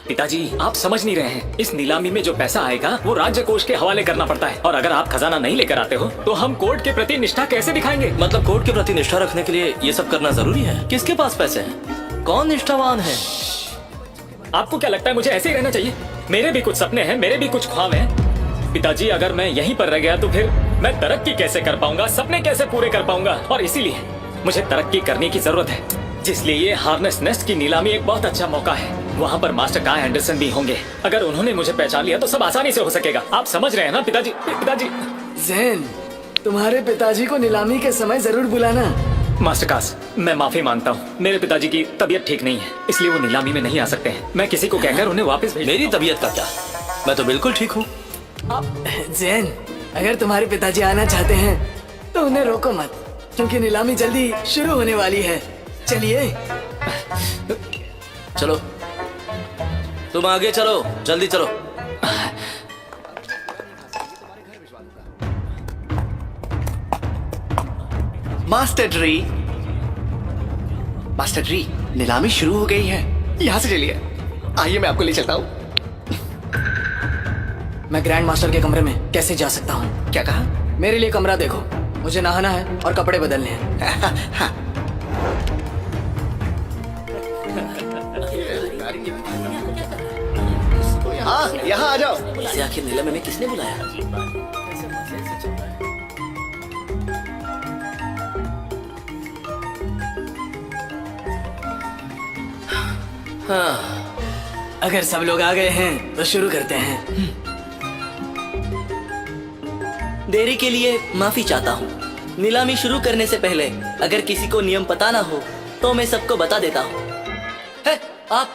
पिताजी, आप समझ नहीं रहे हैं। इस नीलामी में जो पैसा आएगा वो राज्य कोष के हवाले करना पड़ता है, और अगर आप खजाना नहीं लेकर आते हो तो हम कोर्ट के प्रति निष्ठा कैसे दिखाएंगे? मतलब कोर्ट के प्रति निष्ठा रखने के लिए ये सब करना जरूरी है? किसके पास पैसे हैं? कौन निष्ठावान है? आपको क्या लगता है मुझे ऐसे ही रहना चाहिए? मेरे भी कुछ सपने हैं, मेरे भी कुछ ख्वाब हैं। पिताजी, अगर मैं यहीं पर रह गया तो फिर मैं तरक्की कैसे कर पाऊंगा, सपने कैसे पूरे कर पाऊंगा? और इसीलिए मुझे तरक्की करने की जरूरत है, जिसलिए ये हार्नेस नेस्ट की नीलामी एक बहुत अच्छा मौका है। वहाँ पर मास्टर काय एंडरसन भी होंगे। अगर उन्होंने मुझे पहचान लिया तो सब आसानी से हो सकेगा। आप समझ रहे हैं ना पिताजी? पिताजी। जैन, तुम्हारे पिताजी को नीलामी के समय जरूर बुलाना। मास्टर कास, मैं माफी मांगता हूँ। मेरे पिताजी की तबीयत ठीक नहीं है, इसलिए वो नीलामी में नहीं आ सकते हैं। मैं किसी को कहकर उन्हें वापस भेज मेरी तबीयत का क्या? मैं तो बिल्कुल ठीक हूँ। जैन, अगर तुम्हारे पिताजी आना चाहते हैं तो उन्हें रोको मत, क्योंकि नीलामी जल्दी शुरू होने वाली है। चलिए। चलो, तुम आगे चलो, जल्दी चलो। मास्टर ड्री, मास्टर ड्री, नीलामी शुरू हो गई है। यहाँ से चलिए, आइए मैं आपको ले चलता हूँ। मैं ग्रैंड मास्टर के कमरे में कैसे जा सकता हूँ? क्या कहा? मेरे लिए कमरा देखो, मुझे नहाना है और कपड़े बदलने हैं। हाँ, यहाँ आ जाओ। इसे आखिर नीलामी में किसने बुलाया? अगर सब लोग आ गए हैं तो शुरू करते हैं। देरी के लिए माफी चाहता हूँ। नीलामी शुरू करने से पहले अगर किसी को नियम पता ना हो तो मैं सबको बता देता हूँ। है, आप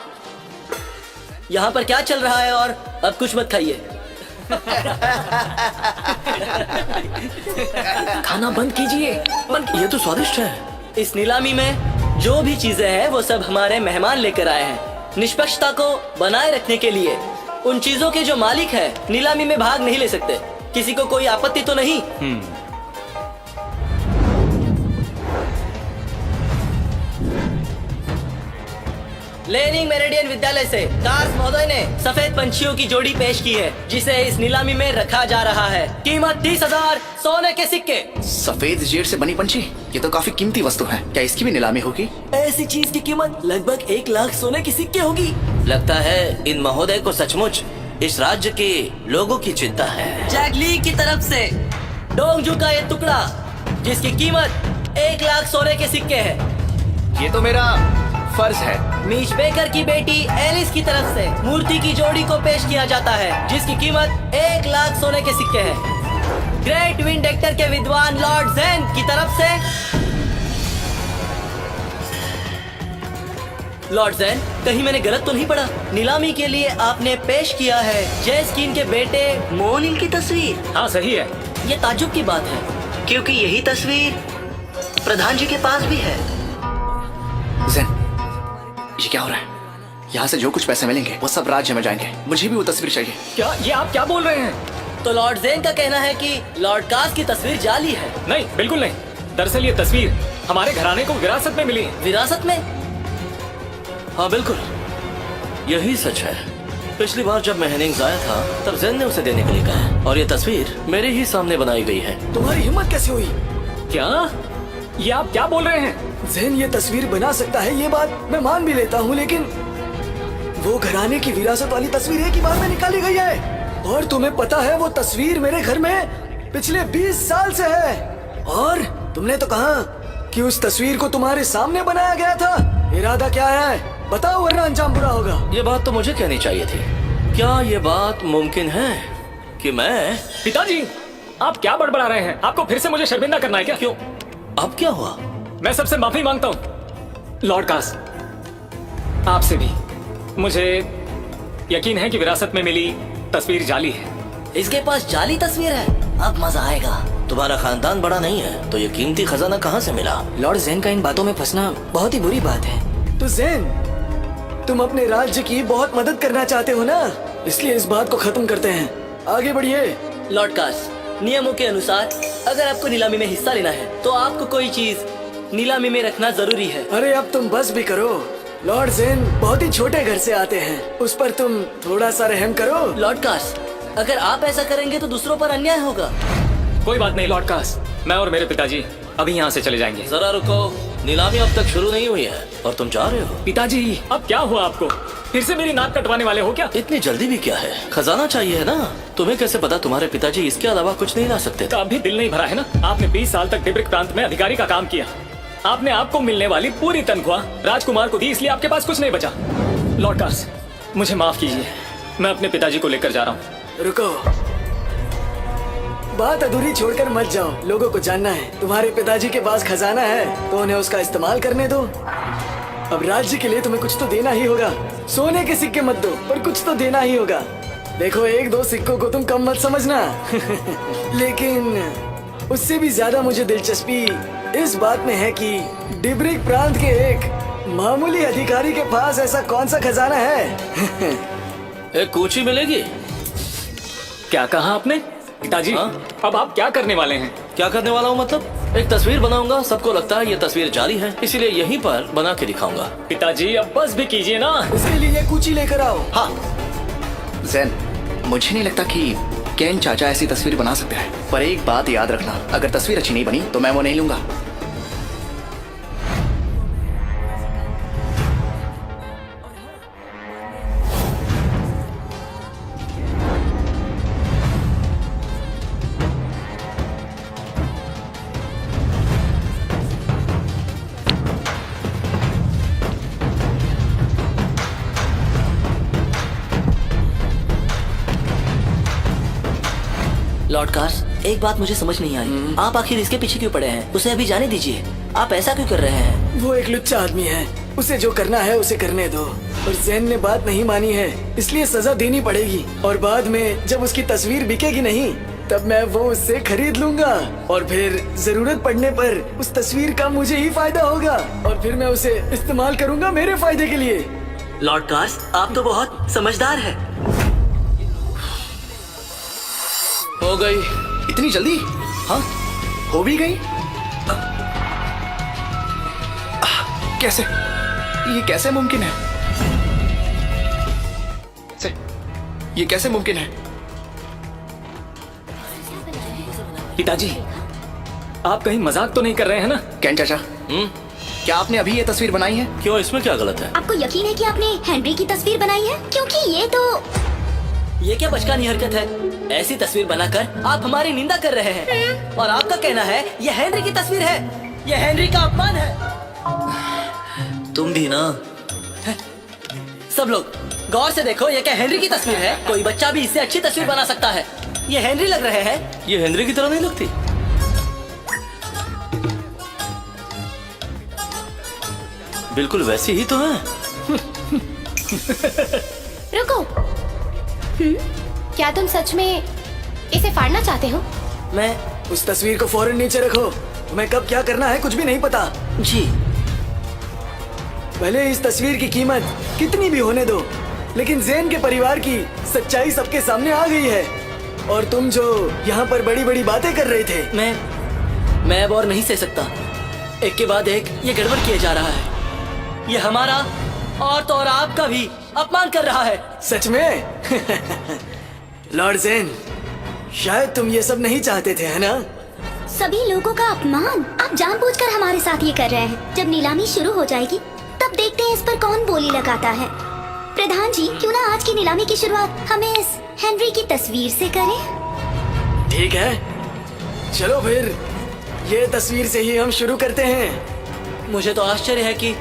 यहाँ पर क्या चल रहा है? और अब कुछ मत खाइए। खाना बंद कीजिए। ये तो स्वादिष्ट है। इस नीलामी में जो भी चीजें हैं वो सब हमारे मेहमान लेकर आए हैं। निष्पक्षता को बनाए रखने के लिए उन चीजों के जो मालिक है नीलामी में भाग नहीं ले सकते। किसी को कोई आपत्ति तो नहीं? लेनिंग मेरिडियन विद्यालय से कार्स महोदय ने सफेद पंछियों की जोड़ी पेश की है, जिसे इस नीलामी में रखा जा रहा है। कीमत 30,000 सोने के सिक्के। सफेद जेड से बनी पंछी, ये तो काफी कीमती वस्तु है। क्या इसकी भी नीलामी होगी? ऐसी चीज की कीमत लगभग 1 लाख सोने की सिक्के होगी। लगता है इन महोदय को सचमुच इस राज्य के लोगों की चिंता है। जैगली की तरफ से डोंगजू का ये टुकड़ा, जिसकी कीमत 1 लाख सोने के सिक्के है। ये तो मेरा फर्ज है। मीच बेकर की बेटी एलिस की तरफ से मूर्ति की जोड़ी को पेश किया जाता है, जिसकी कीमत 1 लाख सोने के सिक्के है। ग्रेट विंड एक्टर के विद्वान लॉर्ड जैन की तरफ से लॉर्ड जैन, कहीं मैंने गलत तो नहीं पढ़ा? नीलामी के लिए आपने पेश किया है जैस्किन के बेटे मोनिल की तस्वीर। हाँ, सही है। ये ताज्जुब की बात है, क्योंकि यही तस्वीर प्रधान जी के पास भी है। जैन, ये क्या हो रहा है? यहाँ से जो कुछ पैसे मिलेंगे वो सब राज्य में जाएंगे। मुझे भी वो तस्वीर चाहिए। क्या ये आप क्या बोल रहे हैं? तो लॉर्ड जैन का कहना है कि लॉर्ड कास की तस्वीर जाली है। नहीं, बिल्कुल नहीं। दरअसल ये तस्वीर हमारे घराने को विरासत में मिली है। विरासत में? हाँ बिल्कुल, यही सच है। पिछली बार जब मैं हेनिंग्स आया था तब जैन ने उसे देने के लिए कहा, और ये तस्वीर मेरे ही सामने बनाई गई है। तुम्हारी हिम्मत कैसे हुई? क्या ये आप क्या बोल रहे हैं? जैन ये तस्वीर बना सकता है, ये बात मैं मान भी लेता हूँ, लेकिन वो घराने की विरासत वाली तस्वीर एक ही बार में निकाली गई है। और तुम्हें पता है वो तस्वीर मेरे घर में पिछले 20 साल से है। और तुमने तो कहा कि उस तस्वीर को तुम्हारे सामने बनाया गया था। इरादा क्या है बताओ, वरना अंजाम बुरा होगा। ये बात तो मुझे कहनी चाहिए थी। क्या ये बात मुमकिन है कि मैं... पिताजी, आप क्या बड़बड़ा रहे हैं? आपको फिर से मुझे शर्मिंदा करना है क्या? क्यों? अब क्या हुआ? मैं सबसे माफी मांगता हूँ लॉर्ड कास, आपसे भी। मुझे यकीन है कि विरासत में मिली तस्वीर जाली है। इसके पास जाली तस्वीर है? अब मजा आएगा। तुम्हारा खानदान बड़ा नहीं है तो ये कीमती खजाना कहाँ से मिला? लॉर्ड जैन का इन बातों में फंसना बहुत ही बुरी बात है। तो जैन, तुम अपने राज्य की बहुत मदद करना चाहते हो ना, इसलिए इस बात को खत्म करते हैं। आगे बढ़िए। लॉर्ड कास, नियमों के अनुसार अगर आपको नीलामी में हिस्सा लेना है तो आपको कोई चीज नीलामी में रखना जरूरी है। अरे अब तुम बस भी करो। लॉर्ड जैन बहुत ही छोटे घर से आते हैं, उस पर तुम थोड़ा सा रहम करो। लॉर्ड कास, अगर आप ऐसा करेंगे तो दूसरों पर अन्याय होगा। कोई बात नहीं लॉर्ड कास, मैं और मेरे पिताजी अभी यहाँ से चले जाएंगे। जरा रुको। नीलामी अब तक शुरू नहीं हुई है और तुम जा रहे हो। पिताजी, अब क्या हुआ आपको? फिर से मेरी नाक कटवाने वाले हो क्या? इतनी जल्दी भी क्या है? खजाना चाहिए है ना। तुम्हें कैसे पता तुम्हारे पिताजी इसके अलावा कुछ नहीं ला सकते थे? तो अभी दिल नहीं भरा है ना? आपने 20 साल तक डिब्रिक प्रांत में अधिकारी का काम किया। आपने आपको मिलने वाली पूरी तनख्वाह राजकुमार को दी, इसलिए आपके पास कुछ नहीं बचा। लॉर्ड कार्स, मुझे माफ कीजिए, मैं अपने पिताजी को लेकर जा रहा हूँ। रुको, बात अधूरी छोड़कर मत जाओ। लोगों को जानना है तुम्हारे पिताजी के पास खजाना है, तो उन्हें उसका इस्तेमाल करने दो। अब राज्य के लिए तुम्हें कुछ तो देना ही होगा। सोने के सिक्के मत दो, पर कुछ तो देना ही होगा। देखो, 1-2 सिक्कों को तुम कम मत समझना लेकिन उससे भी ज्यादा मुझे दिलचस्पी इस बात में है कि डिब्रिक प्रांत के एक मामूली अधिकारी के पास ऐसा कौन सा खजाना है एक कूची मिलेगी। क्या कहा आपने? पिताजी, हाँ? अब आप क्या करने वाले हैं? क्या करने वाला हूँ मतलब? एक तस्वीर बनाऊंगा। सबको लगता है ये तस्वीर जाली है, इसीलिए यहीं पर बना के दिखाऊंगा। पिताजी, अब बस भी कीजिए ना। उसके लिए कुची लेकर आओ। हाँ जैन, मुझे नहीं लगता कि केन चाचा ऐसी तस्वीर बना सकते हैं। पर एक बात याद रखना, अगर तस्वीर अच्छी नहीं बनी तो मैं वो नहीं लूंगा। लॉर्ड कार्स, एक बात मुझे समझ नहीं आई। आप आखिर इसके पीछे क्यों पड़े हैं? उसे अभी जाने दीजिए। आप ऐसा क्यों कर रहे हैं? वो एक लुच्चा आदमी है, उसे जो करना है उसे करने दो। और जैन ने बात नहीं मानी है, इसलिए सजा देनी पड़ेगी। और बाद में जब उसकी तस्वीर बिकेगी नहीं, तब मैं वो उससे खरीद लूंगा। और फिर जरूरत पड़ने पर उस तस्वीर का मुझे ही फायदा होगा, और फिर मैं उसे इस्तेमाल करूंगा मेरे फायदे के लिए। लॉर्ड कार्स, आप तो बहुत समझदार हैं। हो गई। इतनी जल्दी? हाँ, हो भी गई? कैसे? ये कैसे मुमकिन है? ये कैसे मुमकिन है? पिताजी, आप कहीं मजाक तो नहीं कर रहे हैं ना? केन चाचा, क्या आपने अभी ये तस्वीर बनाई है? क्यों, इसमें क्या गलत है? आपको यकीन है कि आपने हेनरी की तस्वीर बनाई है? क्योंकि ये क्या बचकानी हरकत है? ऐसी तस्वीर बनाकर आप हमारी निंदा कर रहे हैं। और आपका कहना है ये हेनरी की तस्वीर है। ये हेनरी का अपमान है। तुम भी ना। सब लोग गौर से देखो, ये क्या हेनरी की तस्वीर है? कोई बच्चा भी इससे अच्छी तस्वीर बना सकता है। ये हेनरी लग रहे हैं। ये हेनरी की तरह नहीं लगती। बिल्कुल वैसी ही तो है। रुको। क्या तुम सच में इसे फाड़ना चाहते हो? मैं उस तस्वीर को फौरन नीचे रखो। तुम्हें कब क्या करना है कुछ भी नहीं पता। जी, भले इस तस्वीर की कीमत कितनी भी होने दो, लेकिन जैन के परिवार की सच्चाई सबके सामने आ गई है। और तुम जो यहाँ पर बड़ी बड़ी बातें कर रहे थे, मैं अब और नहीं सह सकता। एक के बाद एक ये गड़बड़ किया जा रहा है। ये हमारा और आपका भी अपमान कर रहा है। सच में लॉर्ड जैन, शायद तुम ये सब नहीं चाहते थे, है ना? सभी लोगों का अपमान आप जानबूझकर हमारे साथ ये कर रहे हैं। जब नीलामी शुरू हो जाएगी तब देखते हैं इस पर कौन बोली लगाता है। प्रधान जी, क्यों ना आज की नीलामी की शुरुआत हमें इस हेनरी की तस्वीर से करें? ठीक है, चलो फिर ये तस्वीर से ही हम शुरू करते हैं। मुझे तो आश्चर्य है कि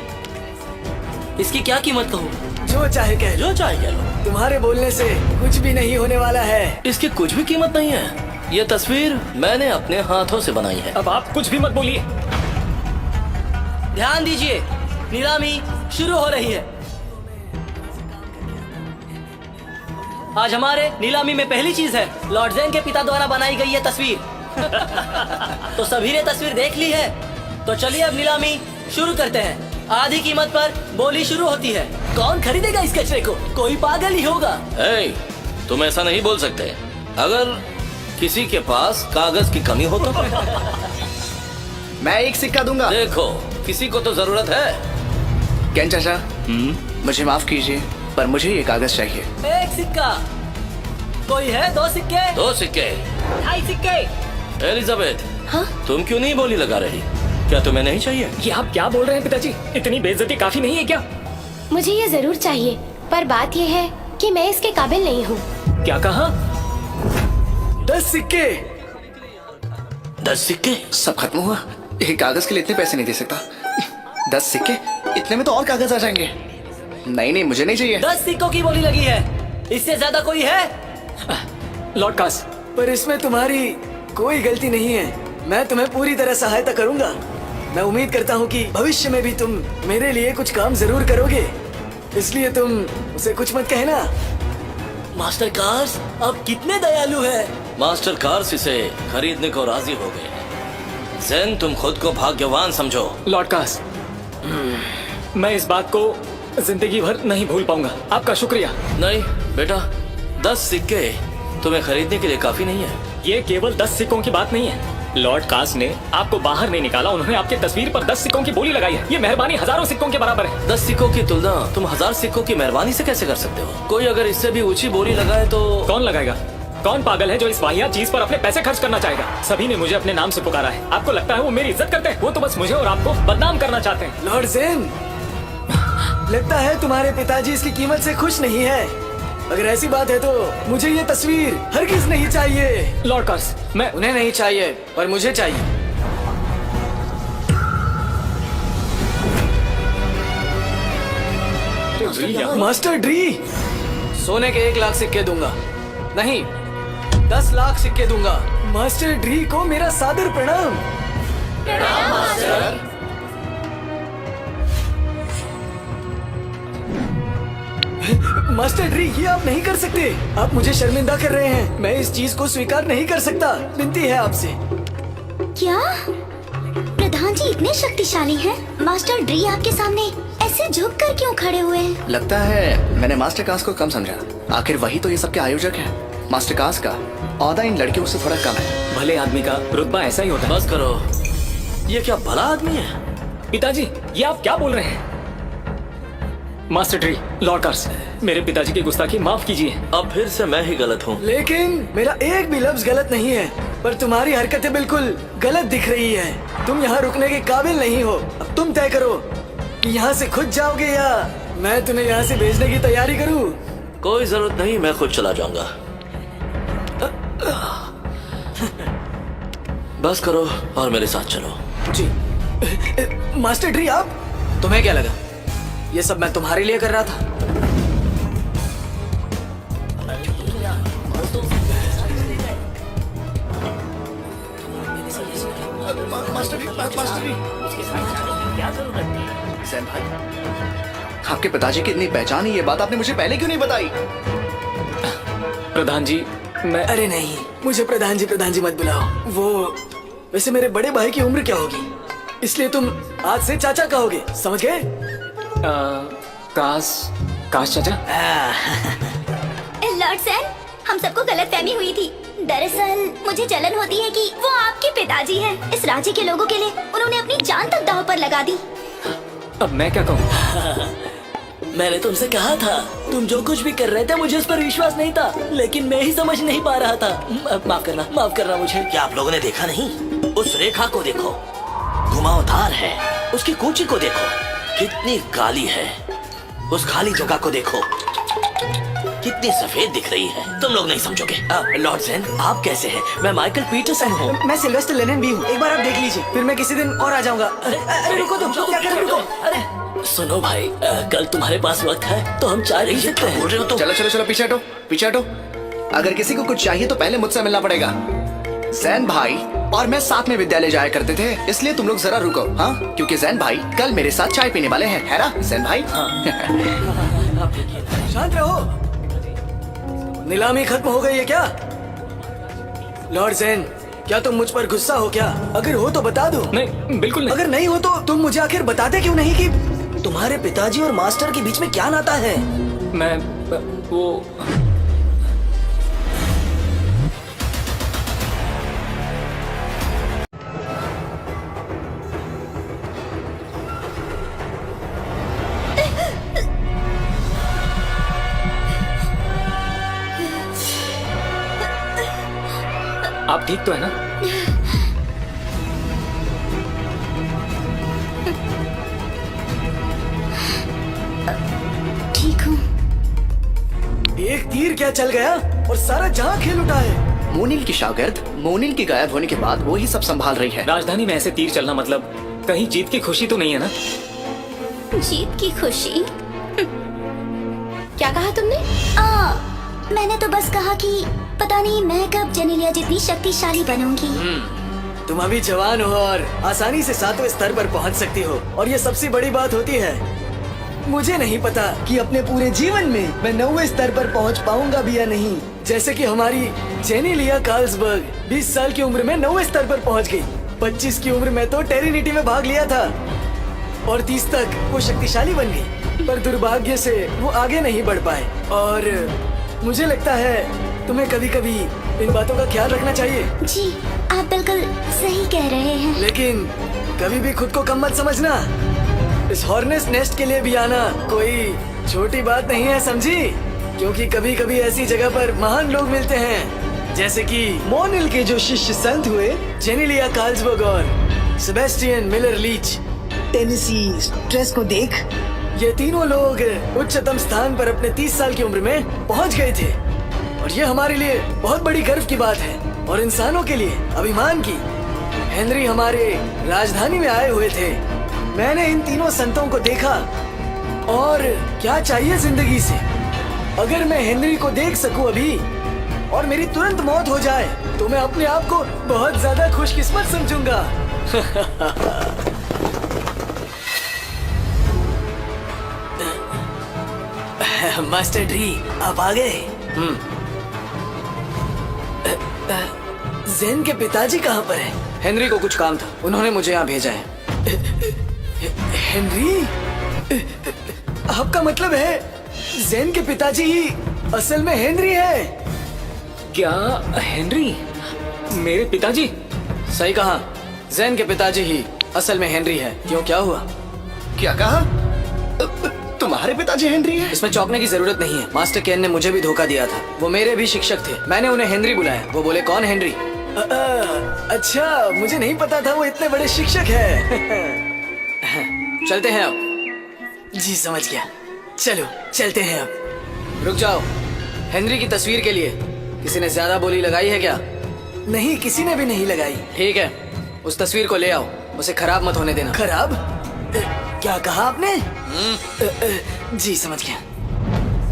इसकी क्या कीमत कहूँ। जो चाहे कह लो, जो चाहे कह लो, तुम्हारे बोलने से कुछ भी नहीं होने वाला है। इसकी कुछ भी कीमत नहीं है। ये तस्वीर मैंने अपने हाथों से बनाई है। अब आप कुछ भी मत बोलिए। ध्यान दीजिए, नीलामी शुरू हो रही है। आज हमारे नीलामी में पहली चीज है लॉर्ड जैन के पिता द्वारा बनाई गई ये तस्वीर। तो सभी ने तस्वीर देख ली है, तो चलिए अब नीलामी शुरू करते हैं। आधी कीमत पर बोली शुरू होती है। कौन खरीदेगा इस कचरे को? कोई पागल ही होगा। ए, तुम ऐसा नहीं बोल सकते। अगर किसी के पास कागज की कमी हो तो मैं एक सिक्का दूंगा। देखो, किसी को तो जरूरत है। केन चाचा, मुझे माफ कीजिए, पर मुझे ये कागज चाहिए। एक सिक्का। कोई है? 2 सिक्के? 2 सिक्के। 2.5 सिक्के। एलिजाबेथ, हाँ? तुम क्यों नहीं बोली लगा रही? क्या तुम्हें नहीं चाहिए? ये आप क्या बोल रहे हैं पिताजी? इतनी बेइज्जती काफी नहीं है क्या? मुझे ये जरूर चाहिए, पर बात ये है कि मैं इसके काबिल नहीं हूँ। क्या कहा? 10 सिक्के। 10 सिक्के? सब खत्म हुआ। एक कागज के लिए इतने पैसे नहीं दे सकता। 10 सिक्के? इतने में तो और कागज आ जाएंगे। नहीं, मुझे नहीं चाहिए। 10 सिक्कों की बोली लगी है, इससे ज्यादा कोई है? लॉर्ड कास, पर इसमें तुम्हारी कोई गलती नहीं है। मैं तुम्हें पूरी तरह सहायता करूंगा। मैं उम्मीद करता हूँ कि भविष्य में भी तुम मेरे लिए कुछ काम जरूर करोगे, इसलिए तुम उसे कुछ मत कहना। मास्टर कार्स, आप कितने दयालु हैं। मास्टर कार्स इसे खरीदने को राजी हो गए। ज़ेन, तुम खुद को भाग्यवान समझो। लॉर्ड कास, मैं इस बात को जिंदगी भर नहीं भूल पाऊंगा। आपका शुक्रिया। नहीं बेटा, 10 सिक्के तुम्हें खरीदने के लिए काफी नहीं है। ये केवल 10 सिक्कों की बात नहीं है। लॉर्ड कास ने आपको बाहर नहीं निकाला, उन्होंने आपकी तस्वीर पर 10 सिक्कों की बोली लगाई है। ये मेहरबानी हजारों सिक्कों के बराबर है। 10 सिक्कों की तुलना तुम 1000 सिक्कों की मेहरबानी से कैसे कर सकते हो? कोई अगर इससे भी ऊंची बोली लगाए तो कौन लगाएगा? कौन पागल है जो इस वाहियात चीज पर अपने पैसे खर्च करना चाहेगा? सभी ने मुझे अपने नाम से पुकारा है। आपको लगता है वो मेरी इज्जत करते हैं? वो तो बस मुझे और आपको बदनाम करना चाहते हैं। लॉर्ड ज़ेन, लगता है तुम्हारे पिताजी इसकी कीमत से खुश नहीं है। अगर ऐसी बात है तो मुझे ये तस्वीर हरगिज नहीं चाहिए। लॉर्ड कास, मैं उन्हें नहीं चाहिए, पर मुझे चाहिए। मास्टर ड्री, सोने के 1 लाख सिक्के दूंगा। नहीं, 10 लाख सिक्के दूंगा। मास्टर ड्री को मेरा सादर प्रणाम। मास्टर ड्री, ये आप नहीं कर सकते। आप मुझे शर्मिंदा कर रहे हैं। मैं इस चीज को स्वीकार नहीं कर सकता। विनती है आपसे। क्या प्रधान जी इतने शक्तिशाली हैं? मास्टर ड्री आपके सामने ऐसे झुक कर क्यों खड़े हुए हैं? लगता है मैंने मास्टर कास को कम समझा। आखिर वही तो ये सबके आयोजक हैं। मास्टर कास का औहदा इन लड़कियों से थोड़ा कम है। भले आदमी का रुतबा ऐसा ही होता है। बस करो, ये क्या भला आदमी है? पिताजी, ये आप क्या बोल रहे हैं? मास्टर ट्री, लॉर्ड कार्स, मेरे पिताजी की गुस्ताखी माफ कीजिए। अब फिर से मैं ही गलत हूँ। लेकिन मेरा एक भी लफ्ज गलत नहीं है, पर तुम्हारी हरकतें बिल्कुल गलत दिख रही है। तुम यहाँ रुकने के काबिल नहीं हो। अब तुम तय करो कि यहाँ से खुद जाओगे या मैं तुम्हें यहाँ से भेजने की तैयारी करूँ। कोई जरूरत नहीं, मैं खुद चला जाऊंगा। बस करो और मेरे साथ चलो। जी। मास्टर ट्री, आप? तुम्हें क्या लगा ये सब मैं तुम्हारे लिए कर रहा था? ज़ेन भाई, आपके पिताजी की इतनी पहचान है, ये बात आपने मुझे पहले क्यों नहीं बताई? प्रधान जी, मैं अरे नहीं, मुझे प्रधान जी मत बुलाओ। वो वैसे मेरे बड़े भाई की उम्र क्या होगी, इसलिए तुम आज से चाचा कहोगे, समझ गए? काश चाचा। लॉर्ड ज़ेन, हम सबको गलतफहमी हुई थी। दरअसल मुझे जलन होती है कि वो आपके पिताजी हैं। इस राज्य के लोगों के लिए उन्होंने अपनी जान तक दांव पर लगा दी। अब मैं क्या कहूँ? मैंने तुमसे कहा था, तुम जो कुछ भी कर रहे थे मुझे उस पर विश्वास नहीं था, लेकिन मैं ही समझ नहीं पा रहा था। माफ करना मुझे। क्या आप लोगों ने देखा नहीं? उस रेखा को देखो, घुमावदार है। उसकी कूची को देखो, कितनी काली है। उस खाली जगह को देखो, कितनी सफेद दिख रही है। तुम लोग नहीं समझोगे। लॉर्ड ज़ेन, आप कैसे हैं? मैं माइकल पीटरसन हूँ। मैं सिल्वेस्टर लेनिन भी हूँ। एक बार आप देख लीजिए, फिर मैं किसी दिन और आ जाऊंगा। अरे रुको, तुम क्या कर रहे हो? रुको। अरे सुनो भाई, कल तुम्हारे पास वक्त है तो हम चाय पी सकते हैं। बोल रहे हो तुम? चलो पीछे हटो। अगर किसी को कुछ चाहिए तो पहले मुझसे मिलना पड़ेगा। ज़ेन भाई और मैं साथ में विद्यालय जाया करते थे, इसलिए तुम लोग जरा रुको। हाँ, क्योंकि ज़ेन भाई कल मेरे साथ चाय पीने वाले हैं, है ना ज़ेन भाई? शांत रहो। नीलामी खत्म हो गई है क्या? लॉर्ड ज़ेन, क्या तुम मुझ पर गुस्सा हो क्या? अगर हो तो बता दो। नहीं, बिल्कुल नहीं। अगर नहीं हो तो तुम मुझे आखिर बताते क्यों नहीं कि तुम्हारे पिताजी और मास्टर के बीच में क्या नाता है? मैं वो आप ठीक तो है ना? तीर क्या चल गया और सारा जहां खेल उठा है। मोनिल की शागिर्द मोनिल के गायब होने के बाद वो ही सब संभाल रही है। राजधानी में ऐसे तीर चलना मतलब कहीं जीत की खुशी तो नहीं है ना? जीत की खुशी? क्या कहा तुमने? मैंने तो बस कहा कि पता नहीं मैं कब जेनेलिया जितनी शक्तिशाली बनूंगी। तुम अभी जवान हो और आसानी से 7वें स्तर पर पहुंच सकती हो, और ये सबसे बड़ी बात होती है। मुझे नहीं पता कि अपने पूरे जीवन में मैं 9वें स्तर पर पहुंच पाऊंगा भी या नहीं। जैसे कि हमारी जेनेलिया कार्लसबर्ग 20 साल की उम्र में 9वें स्तर पर पहुंच गई। 25 की उम्र में तो टेरिनिटी में भाग लिया था और 30 तक वो शक्तिशाली बन गई, पर दुर्भाग्य से वो आगे नहीं बढ़ पाए। और मुझे लगता है तुम्हें कभी कभी इन बातों का ख्याल रखना चाहिए। जी आप बिल्कुल सही कह रहे हैं। लेकिन कभी भी खुद को कम मत समझना। इस हॉर्नेस नेस्ट के लिए भी आना कोई छोटी बात नहीं है, समझी? क्योंकि कभी कभी ऐसी जगह पर महान लोग मिलते हैं, जैसे कि मोनिल के जो शिष्य संत हुए, जेनेलिया कार्लसबर्ग और Sebastian Miller Leach. Tennessee stress को देख, ये तीनों लोग उच्चतम स्थान पर अपने 30 साल की उम्र में पहुंच गए थे, और ये हमारे लिए बहुत बड़ी गर्व की बात है और इंसानों के लिए अभिमान की। हेनरी हमारे राजधानी में आए हुए थे। मैंने इन तीनों संतों को देखा, और क्या चाहिए जिंदगी से? अगर मैं हेनरी को देख सकूं अभी और मेरी तुरंत मौत हो जाए तो मैं अपने आप को बहुत ज्यादा खुशकिस्मत समझूंगा। मास्टर ड्री, आप आ गए। जेन के पिताजी कहाँ पर हैं? हेनरी को कुछ काम था, उन्होंने मुझे यहाँ भेजा है। हेनरी? आपका मतलब है जेन के पिताजी ही असल में हेनरी है? क्या हेनरी मेरे पिताजी? सही कहा, जेन के पिताजी ही असल में हेनरी है। क्यों, क्या हुआ? क्या कहा? तुम्हारे पिताजी हेनरी हैं? इसमें चौंकने की जरूरत नहीं है। मास्टर केन ने मुझे भी धोखा दिया था। वो मेरे भी शिक्षक थे। मैंने उन्हें हेनरी बुलाया, वो बोले कौन हेनरी? अच्छा, मुझे नहीं पता था वो इतने बड़े शिक्षक हैं। चलते हैं अब। जी समझ गया, चलो चलते हैं अब। रुक जाओ, हेनरी की तस्वीर के लिए किसी ने ज्यादा बोली लगाई है क्या? नहीं, किसी ने भी नहीं लगाई। ठीक है, उस तस्वीर को ले आओ, उसे खराब मत होने देना। खराब? क्या कहा आपने? जी समझ गया।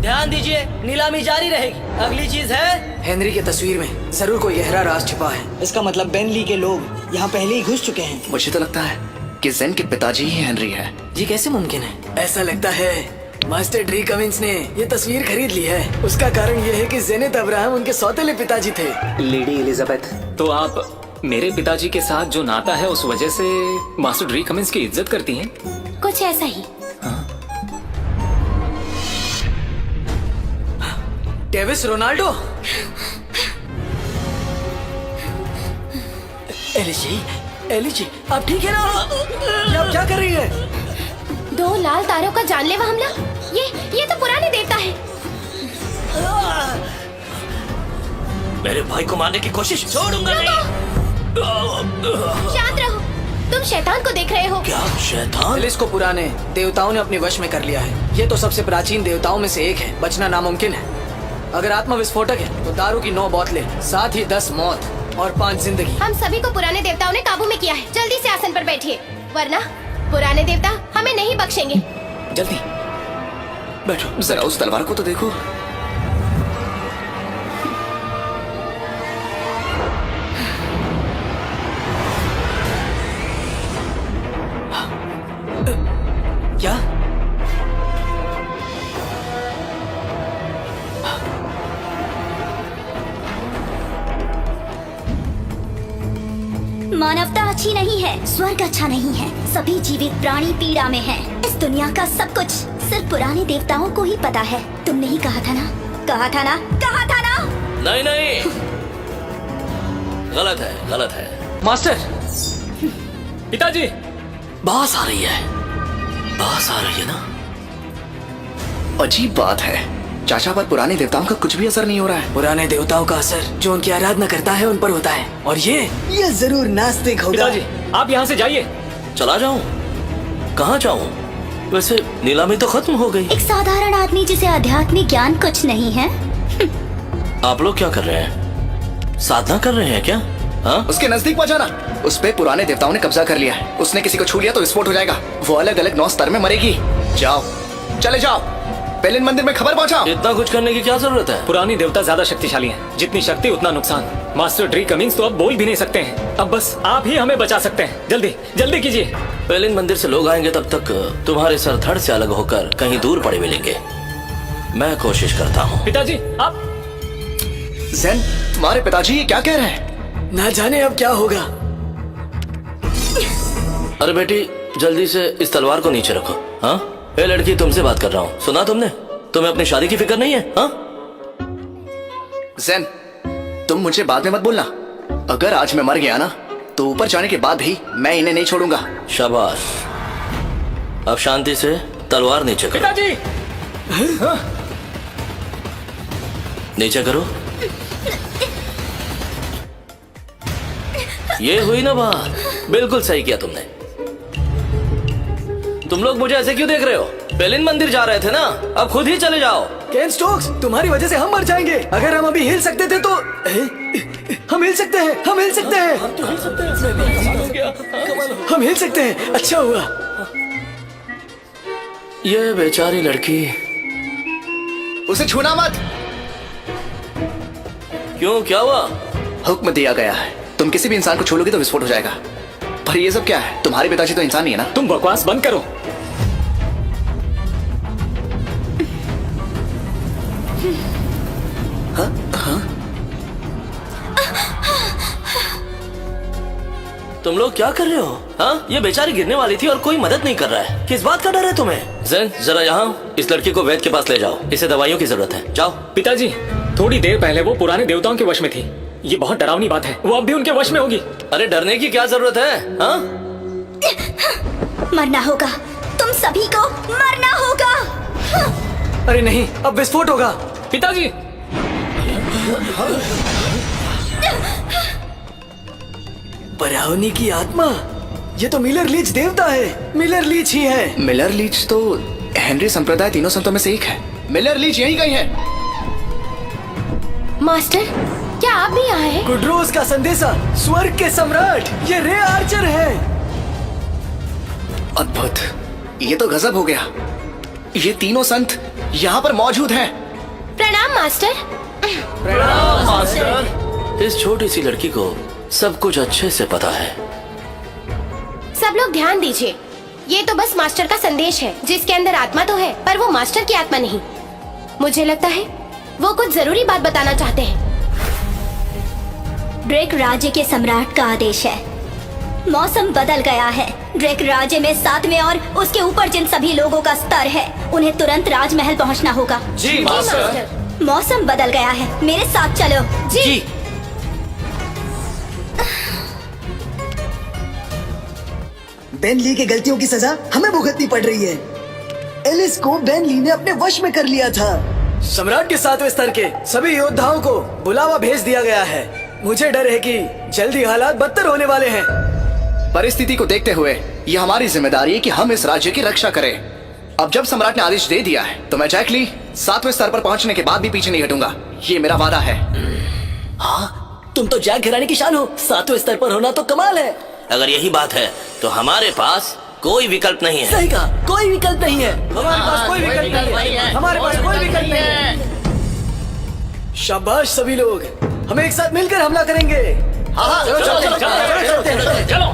ध्यान दीजिए, नीलामी जारी रहेगी। अगली चीज है, हेनरी की तस्वीर में जरूर कोई गहरा राज छिपा है। इसका मतलब बेनली के लोग यहाँ पहले ही घुस चुके हैं। मुझे तो लगता है कि जेन के पिताजी ही हेनरी है। जी कैसे मुमकिन है? ऐसा लगता है मास्टर ड्री कमिंस ने ये तस्वीर खरीद ली है। उसका कारण ये है कि जेनेट अब्राहम उनके सौतेले पिताजी थे। लेडी एलिजाबेथ, तो आप मेरे पिताजी के साथ जो नाता है उस वजह से मास्टर ड्री कमिंस की इज्जत करती हैं? कुछ ऐसा ही। Davis Ronaldo? एलिजी, आप ठीक है ना? ये आप क्या कर रही है? 2 लाल तारों का जानलेवा हमला? ये तो पुराने देवता है। मेरे भाई को मारने की कोशिश छोड़ूंगा नहीं। शांत रहो, तुम शैतान को देख रहे हो। क्या शैतान? एलिस को पुराने देवताओं ने अपने वश में कर लिया है। ये तो सबसे प्राचीन देवताओं में से एक है, बचना नामुमकिन है। अगर आत्मा विस्फोटक है तो दारू की 9 बोतलें, साथ ही 10 मौत और 5 जिंदगी। हम सभी को पुराने देवताओं ने काबू में किया है। जल्दी से आसन पर बैठिए, वरना पुराने देवता हमें नहीं बख्शेंगे। जल्दी बैठो, जरा उस तलवार को तो देखो। क्या? मानवता अच्छी नहीं है, स्वर्ग अच्छा नहीं है, सभी जीवित प्राणी पीड़ा में हैं। इस दुनिया का सब कुछ सिर्फ पुराने देवताओं को ही पता है। तुमने ही कहा था ना? कहा था ना? कहा था ना? नहीं, गलत है। मास्टर, पिताजी, बास आ रही है ना? अजीब बात है, चाचा पर पुराने देवताओं का कुछ भी असर नहीं हो रहा है। पुराने देवताओं का असर जो उनकी आराधना करता है उन पर होता है, और ये जरूर नास्तिक होगा। पिताजी आप यहाँ से जाइए। चला जाऊं? कहाँ जाऊं? वैसे नीलामी तो खत्म हो गई। एक साधारण आदमी जिसे आध्यात्मिक ज्ञान कुछ नहीं है। आप लोग क्या कर रहे हैं? साधना कर रहे हैं क्या? हाँ? उसके नजदीक मत जाना। उस पे पुराने देवताओं ने कब्जा कर लिया है। उसने किसी को छू लिया तो विस्फोट हो जाएगा। वो अलग अलग 9 स्तर में मरेगी। जाओ, चले जाओ, पेलिन मंदिर में खबर पहुंचाओ। इतना कुछ करने की क्या जरूरत है? पुराने देवता ज्यादा शक्तिशाली हैं। जितनी शक्ति उतना नुकसान। मास्टर ड्री कमिंग्स तो अब बोल भी नहीं सकते हैं। अब बस आप ही हमें बचा सकते हैं। जल्दी जल्दी कीजिए। पेलिन मंदिर से लोग आएंगे तब तक तुम्हारे सर धड़ से अलग होकर कहीं दूर पड़े मिलेंगे। मैं कोशिश करता हूँ। पिताजी आप ज़ेन, तुम्हारे पिताजी ये क्या कह रहे हैं? ना जाने अब क्या होगा। अरे बेटी, जल्दी से इस तलवार को नीचे रखो। हाँ? ए लड़की, तुमसे बात कर रहा हूँ। सुना तुमने? तुम्हें अपनी शादी की फिक्र नहीं है? हाँ? ज़ेन, तुम मुझे बाद में मत बोलना। अगर आज मैं मर गया ना तो ऊपर जाने के बाद भी मैं इन्हें नहीं छोड़ूंगा। शाबाश। अब शांति से तलवार नीचे करो। पिताजी नीचे करो। ये हुई ना बात। बिल्कुल सही किया तुमने। तुम लोग मुझे ऐसे क्यों देख रहे हो? पेलिन मंदिर जा रहे थे ना, अब खुद ही चले जाओ। केन स्टोक्स, तुम्हारी वजह से हम मर जाएंगे। अगर हम अभी हिल सकते थे तो हम हिल सकते हैं। हम हिल सकते हैं। हम हिल सकते हैं। अच्छा हुआ। ये बेचारी लड़की। उसे छूना मत। क्यों, क्या हुआ? हुक्म दिया गया है, तुम किसी भी इंसान को छू लोगे तो विस्फोट हो जाएगा। पर ये सब क्या है? तुम्हारे पिताजी तो इंसान ही है ना। तुम बकवास बंद करो। तुम लोग क्या कर रहे हो? हाँ? ये बेचारी गिरने वाली थी और कोई मदद नहीं कर रहा है। किस बात का डर है तुम्हें? ज़ेन, जरा यहाँ इस लड़की को वैद्य के पास ले जाओ। इसे दवाइयों की जरूरत है। जाओ। पिताजी, थोड़ी देर पहले वो पुराने देवताओं के वश में थी। ये बहुत डरावनी बात है। वो अब भी उनके वश में होगी। अरे डरने की क्या जरूरत है? हाँ? मरना होगा, तुम सभी को मरना होगा। अरे नहीं, अब विस्फोट होगा। पिताजी बरावनी की आत्मा, ये तो मिलर लीच देवता है। मिलर लीच ही है। मिलर लीच तो हेनरी संप्रदाय तीनों संतों में से एक है। मिलर लीच यही कहीं है। मास्टर, क्या आप भी आए हैं? गुड्रोस का संदेशा, स्वर्ग के सम्राट, ये रे आर्चर है। अद्भुत, ये तो गजब हो गया। ये तीनों संत यहाँ पर मौजूद हैं। प्रणाम मास्टर। इस छोटी सी लड़की को सब कुछ अच्छे से पता है। सब लोग ध्यान दीजिए, ये तो बस मास्टर का संदेश है, जिसके अंदर आत्मा तो है पर वो मास्टर की आत्मा नहीं। मुझे लगता है वो कुछ जरूरी बात बताना चाहते हैं। ड्रेक राज्य के सम्राट का आदेश है। मौसम बदल गया है। ड्रेक राज्य में 7वें और उसके ऊपर जिन सभी लोगों का स्तर है, उन्हें तुरंत राजमहल पहुंचना होगा। जी मास्टर। मौसम बदल गया है, मेरे साथ चलो। जी। बेन ली की गलतियों की सजा हमें भुगतनी पड़ रही है। एलिस को बेन ली ने अपने वश में कर लिया था। सम्राट के 7वें स्तर के सभी योद्धाओं को बुलावा भेज दिया गया है। मुझे डर है कि जल्दी हालात बदतर होने वाले हैं। परिस्थिति को देखते हुए ये हमारी जिम्मेदारी है कि हम इस राज्य की रक्षा करें। अब जब सम्राट ने आदेश दे दिया है तो मैं जैक ली 7वें स्तर पर पहुंचने के बाद भी पीछे नहीं हटूंगा। ये मेरा वादा है। हाँ, तुम तो जैक घराने की शान हो। 7वें स्तर पर होना तो कमाल है। अगर यही बात है तो हमारे पास कोई विकल्प नहीं है। सही कहा, कोई विकल्प नहीं है। हमारे पास कोई विकल्प नहीं है। हमारे पास कोई विकल्प नहीं है। शाबाश सभी लोग, हम एक साथ मिलकर हमला करेंगे। चलो।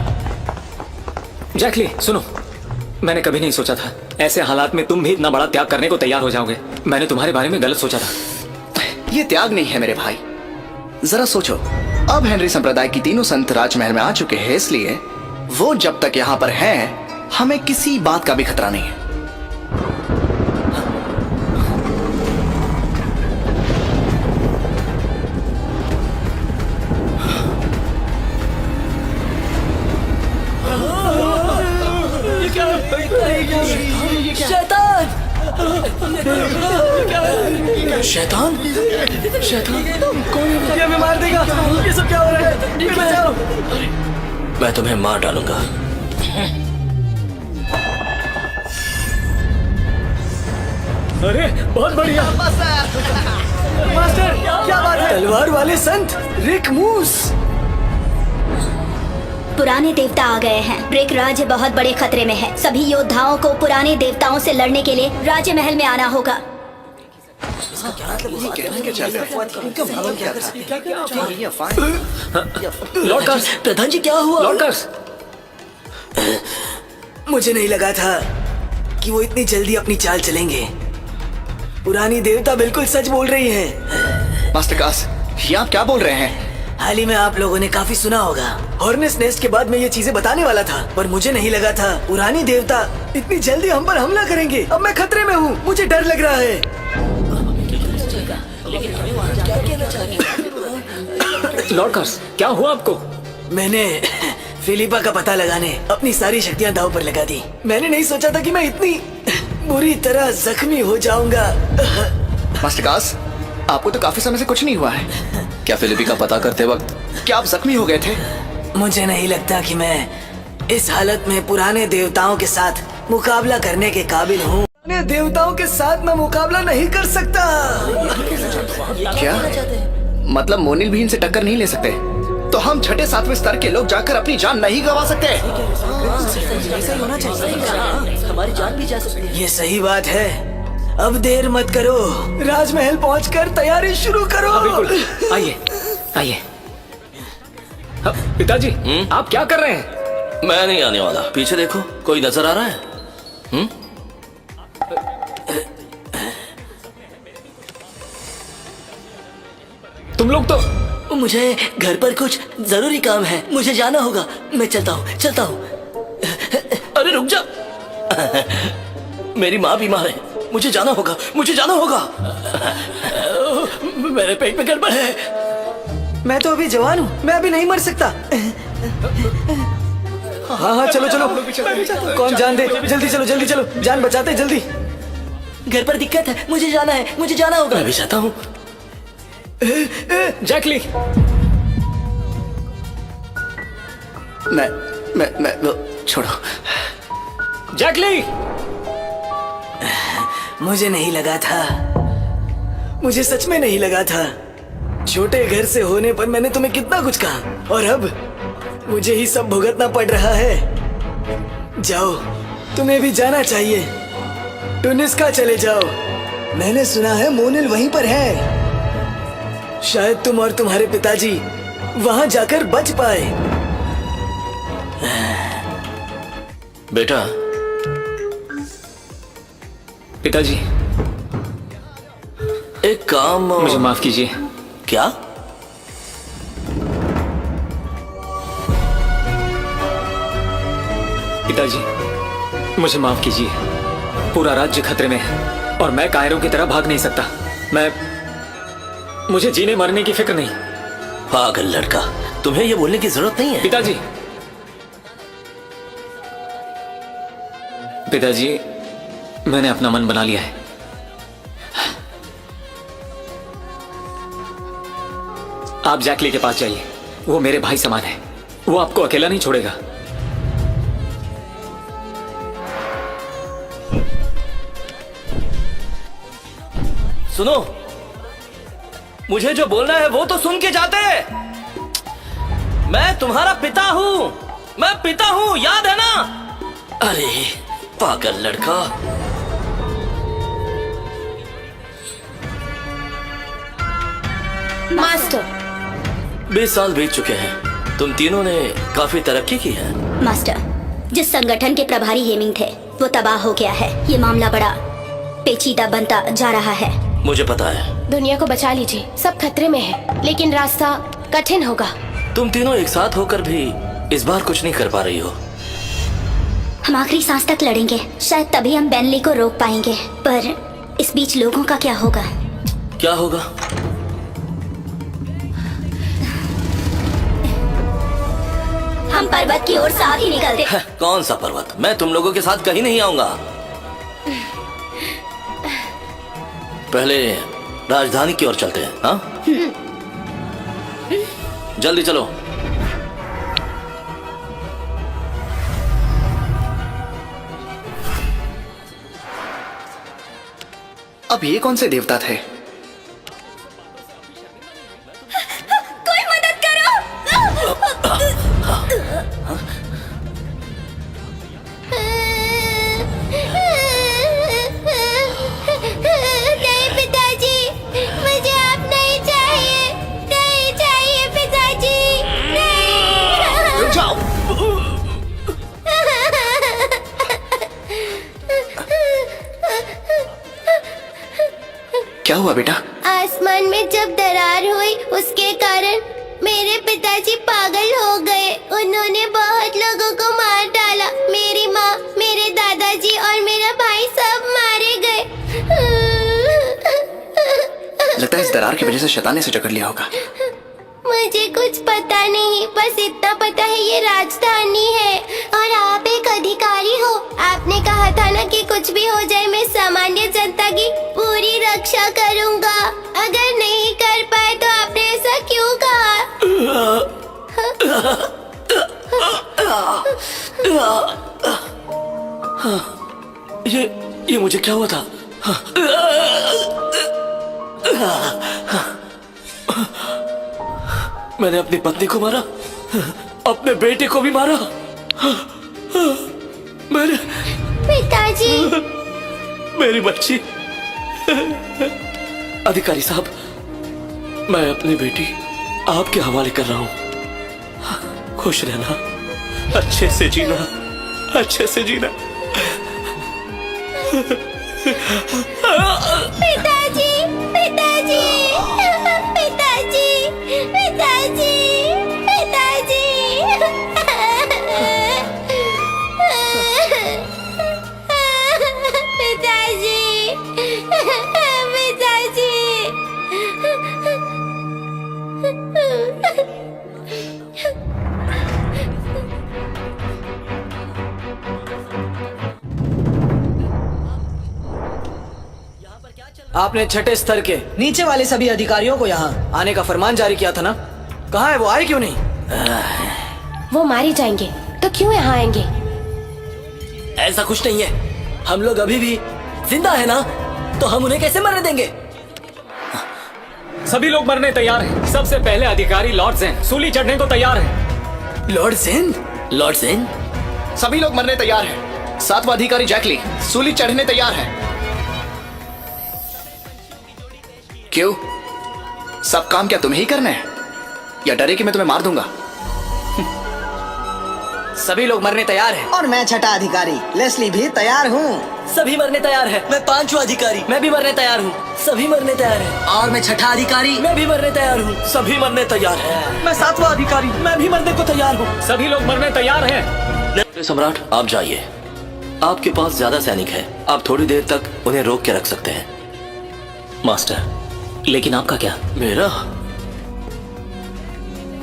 जैकली सुनो, मैंने कभी नहीं सोचा था ऐसे हालात में तुम भी इतना बड़ा त्याग करने को तैयार हो जाओगे। मैंने तुम्हारे बारे में गलत सोचा था। ये त्याग नहीं है मेरे भाई। जरा सोचो, अब हेनरी संप्रदाय की तीनों संत राजमहल में आ चुके हैं, इसलिए वो जब तक यहाँ पर हैं, हमें किसी बात का भी खतरा नहीं है। शैतान! शैतान? शैतान? ये हमें मार देगा। ये सब क्या हो रहा है? बचाओ। मैं तुम्हें मार डालूंगा। अरे बहुत बढ़िया। मास्टर क्या बात है? तलवार वाले संत रिक मूस। पुराने देवता आ गए हैं। ब्रेक राज्य बहुत बड़े खतरे में है। सभी योद्धाओं को पुराने देवताओं से लड़ने के लिए राज्य महल में आना होगा। लॉर्ड कर्स, प्रधान जी क्या हुआ? लॉर्ड कर्स, मुझे नहीं लगा था कि वो इतनी जल्दी अपनी चाल चलेंगे। पुरानी देवता बिल्कुल सच बोल रही है। मास्टर कास, ये आप क्या बोल रहे हैं? हाल ही में आप लोगों ने काफी सुना होगा। हॉर्नेस नेस्ट के बाद मैं ये चीजें बताने वाला था, पर मुझे नहीं लगा था पुरानी देवता इतनी जल्दी हम पर हमला करेंगे। अब मैं खतरे में हूँ, मुझे डर लग रहा है। लॉर्ड कर्स, क्या हुआ आपको? मैंने फिलिपा का पता लगाने अपनी सारी शक्तियां दांव पर लगा दी। मैंने नहीं सोचा था कि मैं इतनी बुरी तरह जख्मी हो जाऊंगा। मास्टर कास, आपको तो काफी समय से कुछ नहीं हुआ है। क्या फिलिपी का पता करते वक्त क्या आप जख्मी हो गए थे? मुझे नहीं लगता कि मैं इस हालत में पुराने देवताओं के साथ मुकाबला करने के काबिल हूँ। पुराने देवताओं के साथ मैं मुकाबला नहीं कर सकता। क्या मतलब मोनिल भी इनसे टक्कर नहीं ले सकते? तो हम छठे सातवें स्तर के लोग जाकर अपनी जान नहीं गंवा सकते? हमारी जान भी जा सकती है। ये सही बात है। अब देर मत करो, राजमहल पहुंचकर तैयारी शुरू करो। बिल्कुल, आइए आइए। पिताजी, आप क्या कर रहे हैं? मैं नहीं आने वाला। पीछे देखो, कोई नजर आ रहा है? तुम लोग तो मुझे घर पर कुछ जरूरी काम है, मुझे जाना होगा। मैं चलता हूँ। अरे रुक जा। मेरी माँ बीमार है, मुझे जाना होगा। मेरे पेट में गड़बड़ है। मैं तो अभी जवान हूँ, मैं अभी नहीं मर सकता। हाँ चलो। कौन जान दे, जल्दी चलो, जान बचाते जल्दी। घर पर दिक्कत है, मुझे जाना होगा। मैं भी चाहता हूँ। जैकली, मैं छोड़ो। जैकली, मुझे नहीं लगा था, मुझे सच में नहीं लगा था। छोटे घर से होने पर मैंने तुम्हें कितना कुछ कहा, और अब मुझे ही सब भुगतना पड़ रहा है। जाओ, तुम्हें भी जाना चाहिए। टुनिस्का चले जाओ। मैंने सुना है मोनिल वहीं पर है। शायद तुम और तुम्हारे पिताजी वहां जाकर बच पाए। बेटा, पिताजी, एक काम। मुझे माफ कीजिए। क्या? पिताजी, मुझे माफ कीजिए। पूरा राज्य खतरे में है और मैं कायरों की तरह भाग नहीं सकता। मुझे जीने मरने की फिक्र नहीं। पागल लड़का, तुम्हें यह बोलने की जरूरत नहीं है। पिताजी, मैंने अपना मन बना लिया है। आप जैकली के पास जाइए, वो मेरे भाई समान है। वो आपको अकेला नहीं छोड़ेगा। सुनो, मुझे जो बोलना है वो तो सुन के जाते। मैं तुम्हारा पिता हूँ, याद है ना? अरे पागल लड़का। मास्टर, 20 साल बीत चुके हैं। तुम तीनों ने काफी तरक्की की है। मास्टर, जिस संगठन के प्रभारी हेमिंग थे वो तबाह हो गया है। ये मामला बड़ा पेचीदा बनता जा रहा है। मुझे पता है। दुनिया को बचा लीजिए, सब खतरे में है, लेकिन रास्ता कठिन होगा। तुम तीनों एक साथ होकर भी इस बार कुछ नहीं कर पा रही हो। हम आखिरी सांस तक लड़ेंगे, शायद तभी हम बेनली को रोक पाएंगे। पर इस बीच लोगों का क्या होगा? क्या होगा? हम पर्वत की ओर साथ ही निकलते। कौन सा पर्वत? मैं तुम लोगों के साथ कहीं नहीं आऊंगा। पहले राजधानी की ओर चलते हैं। हाँ, जल्दी चलो। अब ये कौन से देवता थे? क्या हुआ बेटा? आसमान में जब दरार हुई उसके कारण मेरे पिताजी पागल हो गए। उन्होंने बहुत लोगों को मार डाला। मेरी माँ, मेरे दादाजी और मेरा भाई सब मारे गए। लगता है इस दरार की वजह से शैतान ने इसे जकड़ लिया होगा। मुझे कुछ पता नहीं, बस इतना पता है ये राजधानी है और आप एक अधिकारी हो। आपने कहा था ना कि कुछ भी हो जाए मैं सामान्य जनता की पूरी रक्षा करूंगा। अगर नहीं कर पाए तो आपने ऐसा क्यों कहा? ये मुझे क्या हुआ था? मैंने अपनी पत्नी को मारा, अपने बेटे को भी मारा। मेरे पिताजी, मेरी बच्ची। अधिकारी साहब, मैं अपनी बेटी आपके हवाले कर रहा हूं। खुश रहना, अच्छे से जीना, अच्छे से जीना। पिताजी, पिताजी, पिताजी, पिताजी, पिताजी। आपने छठे स्तर के नीचे वाले सभी अधिकारियों को यहाँ आने का फरमान जारी किया था ना? कहाँ है वो? आए क्यों नहीं? वो मारे जाएंगे तो क्यों यहाँ आएंगे? ऐसा कुछ नहीं है, हम लोग अभी भी जिंदा है ना, तो हम उन्हें कैसे मरने देंगे? सभी लोग मरने तैयार हैं। सबसे पहले अधिकारी लॉर्ड ज़ेन सूली चढ़ने को तैयार है। Lord Zen? Lord Zen? सभी लोग मरने तैयार हैं। 7वां अधिकारी जैकली सूली चढ़ने तैयार है। क्यों? सब काम क्या तुम्हें ही करना है या डरे कि मैं तुम्हें मार दूंगा? सभी लोग मरने तैयार हैं। और मैं छठा अधिकारी लेस्ली भी तैयार हूँ। सभी मरने तैयार है। मैं 5वां अधिकारी, मैं भी मरने तैयार हूँ। सभी मरने तैयार है। और मैं छठा अधिकारी, मैं भी मरने तैयार हूँ। सभी मरने तैयार हैं। मैं 7वां अधिकारी, मैं भी मरने को तैयार हूँ। सभी लोग मरने तैयार हैं। सम्राट, आप जाइए। आपके पास ज्यादा सैनिक हैं। आप थोड़ी देर तक उन्हें रोक के रख सकते हैं। मास्टर, लेकिन आपका क्या? मेरा?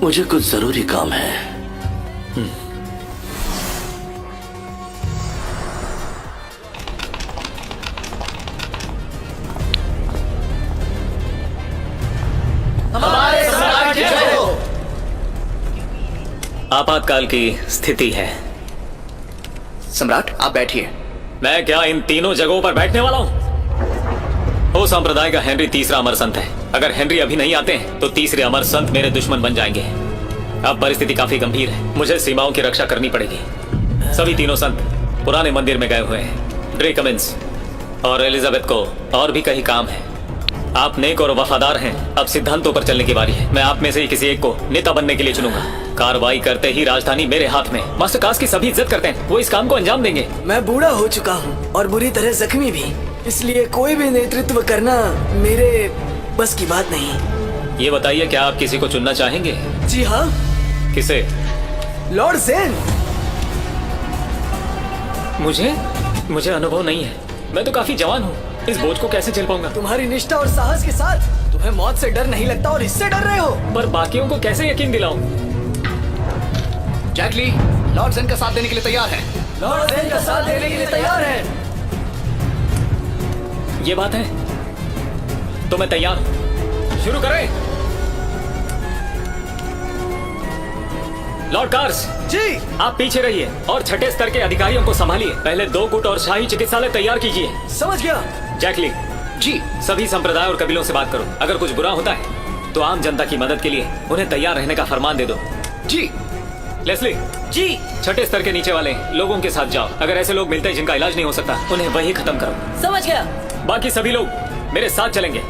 मुझे कुछ जरूरी काम है। आपातकाल की स्थिति है। सम्राट, आप बैठिए। मैं क्या इन तीनों जगहों पर बैठने वाला हूँ? हो संप्रदाय का हेनरी तीसरा अमर संत है। अगर हेनरी अभी नहीं आते हैं तो तीसरे अमर संत मेरे दुश्मन बन जाएंगे। अब परिस्थिति काफी गंभीर है। मुझे सीमाओं की रक्षा करनी पड़ेगी। सभी तीनों संत पुराने मंदिर में गए हुए हैं। ड्रे कमिंस और एलिजाबेथ को और भी कई काम है। आप नेक और वफादार हैं। अब सिद्धांतों पर चलने की बारी है। मैं आप में से ही किसी एक को नेता बनने के लिए चुनूंगा। कार्रवाई करते ही राजधानी मेरे हाथ में। मास्टर कास की सभी इज्जत करते हैं। वो इस काम को अंजाम देंगे। मैं बूढ़ा हो चुका हूँ और बुरी तरह जख्मी भी, इसलिए कोई भी नेतृत्व करना मेरे बस की बात नहीं। ये बताइए, क्या आप किसी को चुनना चाहेंगे? जी हाँ। किसे? Lord Zen. मुझे अनुभव नहीं है। मैं तो काफी जवान हूँ। इस बोझ को कैसे झेल पाऊंगा? तुम्हारी निष्ठा और साहस के साथ तुम्हें मौत से डर नहीं लगता और इससे डर रहे हो। पर बाकियों को कैसे यकीन दिलाऊं? जैकली लॉर्ड ज़ेन का साथ देने के लिए तैयार है। लॉर्ड ज़ेन का साथ देने के लिए तैयार है। ये बात है तो मैं तैयार हूं। शुरू करें। लॉर्ड कार्स जी। आप पीछे रहिए और छठे स्तर के अधिकारियों को संभालिए। पहले 2 गुट और शाही चिकित्सालय तैयार कीजिए। समझ गया। जैकली जी। सभी संप्रदाय और कबीलों से बात करो। अगर कुछ बुरा होता है तो आम जनता की मदद के लिए उन्हें तैयार रहने का फरमान दे दो। जी। लेस्ली जी। छठे स्तर के नीचे वाले लोगों के साथ जाओ। अगर ऐसे लोग मिलते हैं जिनका इलाज नहीं हो सकता, उन्हें वही खत्म करो। समझ गया। बाकी सभी लोग मेरे साथ चलेंगे।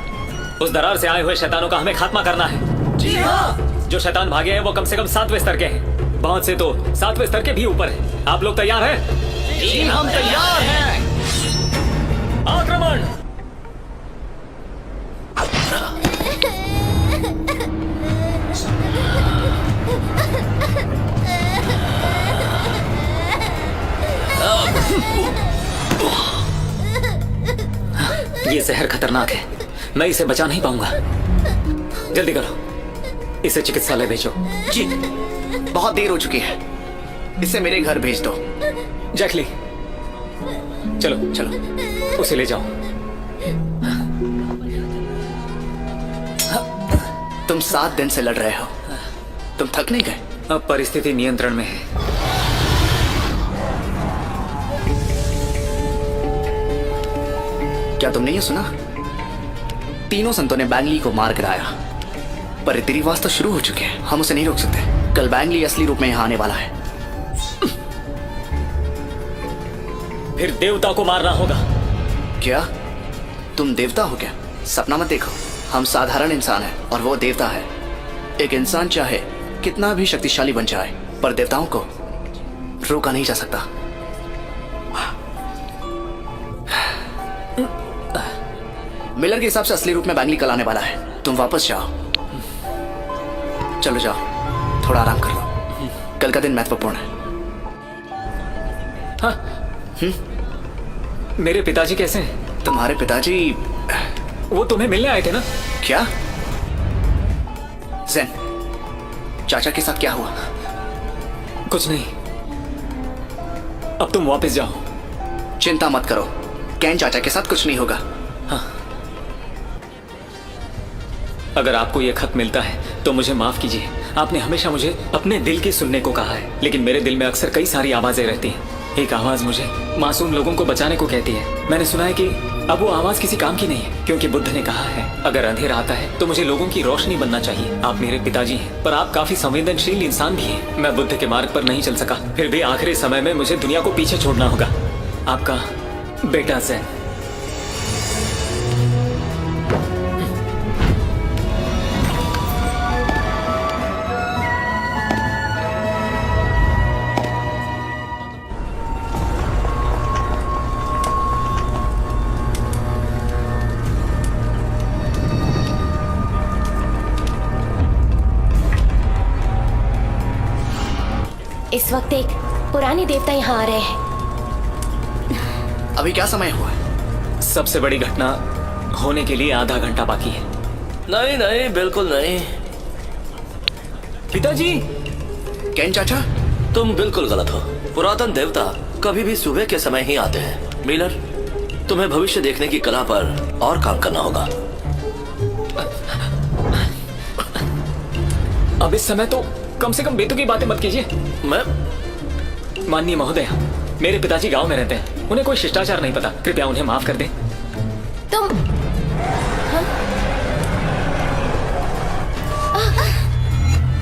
उस दरार से आए हुए शैतानों का हमें खात्मा करना है। जी हाँ। जो शैतान भागे हैं वो कम से कम 7वें स्तर के हैं। बहुत से तो 7वें स्तर के भी ऊपर हैं। आप लोग तैयार हैं? जी, हम तैयार हैं। आक्रमण। जहर खतरनाक है, मैं इसे बचा नहीं पाऊंगा। जल्दी करो, इसे चिकित्सालय भेजो। जी, बहुत देर हो चुकी है, इसे मेरे घर भेज दो। जैकली, चलो चलो। उसे ले जाओ। तुम 7 दिन से लड़ रहे हो, तुम थक नहीं गए? अब परिस्थिति नियंत्रण में है। क्या तुमने ये सुना? तीनों संतों ने बैंगली को मार गिराया, पर रीति रिवाज तो शुरू हो चुके हैं, हम उसे नहीं रोक सकते। कल बैंगली असली रूप में यहाँ आने वाला है। फिर देवता को मारना होगा। क्या तुम देवता हो क्या? सपना मत देखो, हम साधारण इंसान हैं और वो देवता है। एक इंसान चाहे कितना भी शक्तिशाली बन जाए, पर देवताओं को रोका नहीं जा सकता। मिलर के हिसाब से असली रूप में बैंगली कल आने वाला है। तुम वापस जाओ, चलो जाओ, थोड़ा आराम कर लो, कल का दिन महत्वपूर्ण है। हाँ। मेरे पिताजी कैसे हैं? तुम्हारे पिताजी? वो तुम्हें मिलने आए थे ना? क्या? ज़ेन, चाचा के साथ क्या हुआ? कुछ नहीं, अब तुम वापस जाओ। चिंता मत करो, कैन चाचा के साथ कुछ नहीं होगा। हाँ। अगर आपको यह खत मिलता है तो मुझे माफ कीजिए। आपने हमेशा मुझे अपने दिल की सुनने को कहा है, लेकिन मेरे दिल में अक्सर कई सारी आवाजें रहती हैं। एक आवाज मुझे मासूम लोगों को बचाने को कहती है। मैंने सुना है कि अब वो आवाज किसी काम की नहीं है, क्योंकि बुद्ध ने कहा है अगर अंधेरा आता है तो मुझे लोगों की रोशनी बनना चाहिए। आप मेरे पिताजी हैं, पर आप काफी संवेदनशील इंसान भी हैं। मैं बुद्ध के मार्ग पर नहीं चल सका, फिर भी आखिरी समय में मुझे दुनिया को पीछे छोड़ना होगा। आपका बेटा ज़ेन। इस वक्त एक पुराने देवता यहाँ आ रहे हैं। अभी क्या समय हुआ है? सबसे बड़ी घटना होने के लिए आधा घंटा बाकी है। नहीं नहीं, बिल्कुल नहीं। पिताजी। कैन चाचा, तुम बिल्कुल गलत हो। पुरातन देवता कभी भी सुबह के समय ही आते हैं। मिलर, तुम्हें भविष्य देखने की कला पर और काम करना होगा। अब इस समय तो कम से कम बेतुकी बातें मत कीजिए। मैं माननीय महोदय, मेरे पिताजी गांव में रहते हैं, उन्हें कोई शिष्टाचार नहीं पता, कृपया उन्हें माफ कर दें। तुम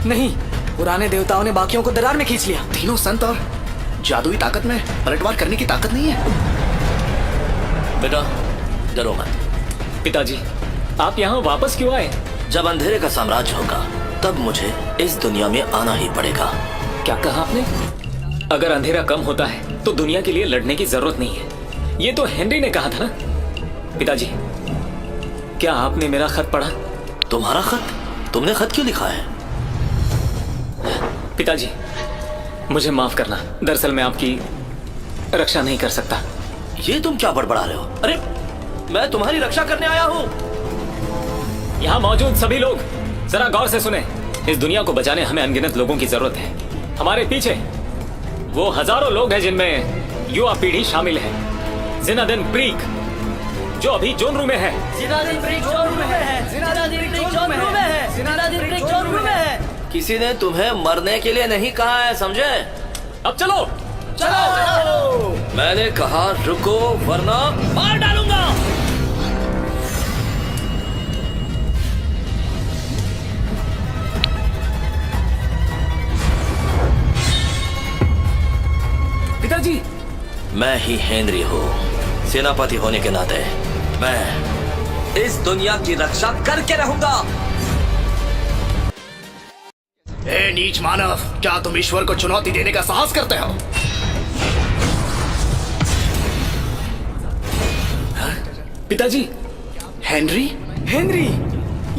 नहीं, पुराने देवताओं ने बाकियों को दरार में खींच लिया। तीनों संत और जादुई ताकत में पलटवार करने की ताकत नहीं है। बेटा, डरो मत। पिताजी, आप यहाँ वापस क्यों आए? जब अंधेरे का साम्राज्य होगा तब मुझे इस दुनिया में आना ही पड़ेगा। क्या कहा आपने? अगर अंधेरा कम होता है तो दुनिया के लिए लड़ने की जरूरत नहीं है, ये तो हेनरी ने कहा था ना। पिताजी, क्या आपने मेरा खत पढ़ा? तुम्हारा खत? तुमने खत क्यों लिखा है? पिताजी, मुझे माफ करना, दरअसल मैं आपकी रक्षा नहीं कर सकता। ये तुम क्या बड़बड़ा रहे हो? अरे मैं तुम्हारी रक्षा करने आया हूँ। यहाँ मौजूद सभी लोग जरा गौर से सुने। इस दुनिया को बचाने हमें अनगिनत लोगों की जरूरत है। हमारे पीछे वो हजारों लोग हैं जिनमें युवा पीढ़ी शामिल है। जिनादिन प्रीक जो अभी जोनरू में है। जिनादिन प्रीक जोनरू में है। जिनादिन प्रीक जोनरू में है। जिनादिन प्रीक जोनरू में है। किसी ने तुम्हें मरने के लिए नहीं कहा है, समझे? अब चलो चलो। मैंने कहा रुको वरना मार डालूंगा। पिताजी, मैं ही हेनरी हूँ। सेनापति होने के नाते मैं इस दुनिया की रक्षा करके रहूंगा। ए नीच मानव, क्या तुम ईश्वर को चुनौती देने का साहस करते हो? पिताजी। हेनरी? हेनरी,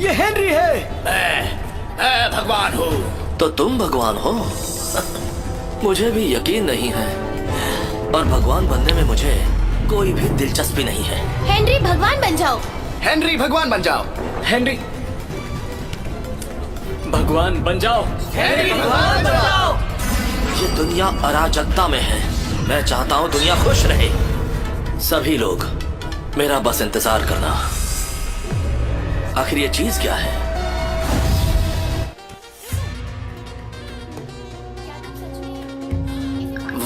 ये हेनरी है। मैं भगवान हूँ। तो तुम भगवान हो? मुझे भी यकीन नहीं है, और भगवान बनने में मुझे कोई भी दिलचस्पी नहीं है। हेनरी भगवान बन जाओ। हेनरी भगवान बन जाओ। हेनरी भगवान बन जाओ। हेनरी भगवान बन जाओ। ये दुनिया अराजकता में है। मैं चाहता हूँ दुनिया खुश रहे। सभी लोग मेरा बस इंतजार करना। आखिर ये चीज क्या है?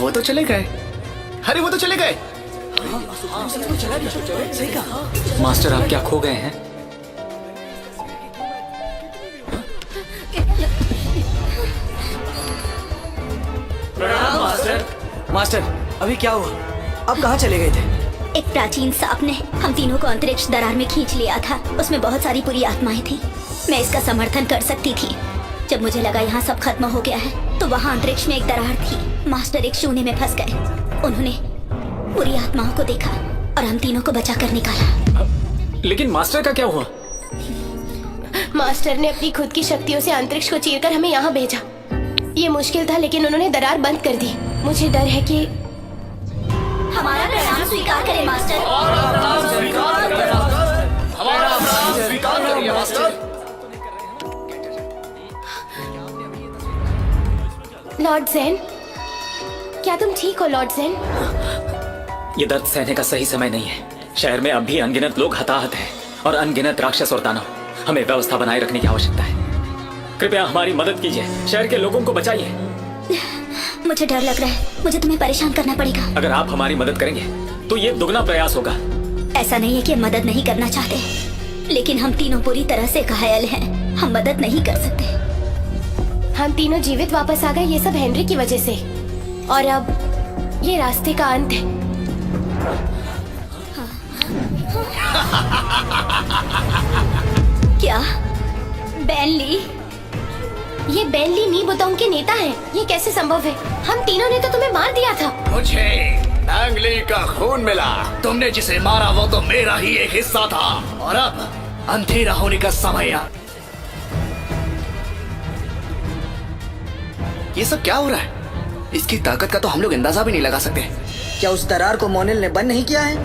वो तो चले गए। अरे वो तो चले गए। मास्टर आप क्या खो गए हैं? मास्टर अभी क्या हुआ? आप कहाँ चले गए थे? एक प्राचीन सांप ने हम तीनों को अंतरिक्ष दरार में खींच लिया था। उसमें बहुत सारी बुरी आत्माएं थी। मैं इसका समर्थन कर सकती थी। जब मुझे लगा यहाँ सब खत्म हो गया है तो वहाँ अंतरिक्ष में एक दरार थी। मास्टर एक शून्य में फंस गए। उन्होंने बुरी आत्माओं को देखा और हम तीनों को बचा कर निकाला। लेकिन मास्टर का क्या हुआ? मास्टर ने अपनी खुद की शक्तियों से अंतरिक्ष को चीरकर हमें यहाँ भेजा। ये मुश्किल था लेकिन उन्होंने दरार बंद कर दी। मुझे डर है कि हमारा प्रणाम स्वीकार करें मास्टर। हमारा अपराध स्वीकार करिए मास्टर। लॉर्ड ज़ेन, क्या तुम ठीक हो लॉर्ड ज़ेन? ये दर्द सहने का सही समय नहीं है। शहर में अब भी अनगिनत लोग हताहत हैं और अनगिनत राक्षस और दानव। हमें व्यवस्था बनाए रखने की आवश्यकता है। कृपया हमारी मदद कीजिए। शहर के लोगों को बचाइए। मुझे डर लग रहा है। मुझे तुम्हें परेशान करना पड़ेगा। अगर आप हमारी मदद करेंगे तो ये दुगना प्रयास होगा। ऐसा नहीं है कि हम मदद नहीं करना चाहते, लेकिन हम तीनों पूरी तरह से घायल हैं। हम मदद नहीं कर सकते। हम तीनों जीवित वापस आ गए, ये सब हेनरी की वजह से। और अब ये रास्ते का अंत है। क्या बेनली? ये बेनली नीबुतोंग के नेता हैं। ये कैसे संभव है? हम तीनों ने तो तुम्हें मार दिया था। मुझे एंगली का खून मिला। तुमने जिसे मारा वो तो मेरा ही एक हिस्सा था। और अब अंधेरा होने का समय आ। ये सब क्या हो रहा है? इसकी ताकत का तो हम लोग अंदाजा भी नहीं लगा सकते। क्या उस दरार को मोनिल ने बंद नहीं किया है?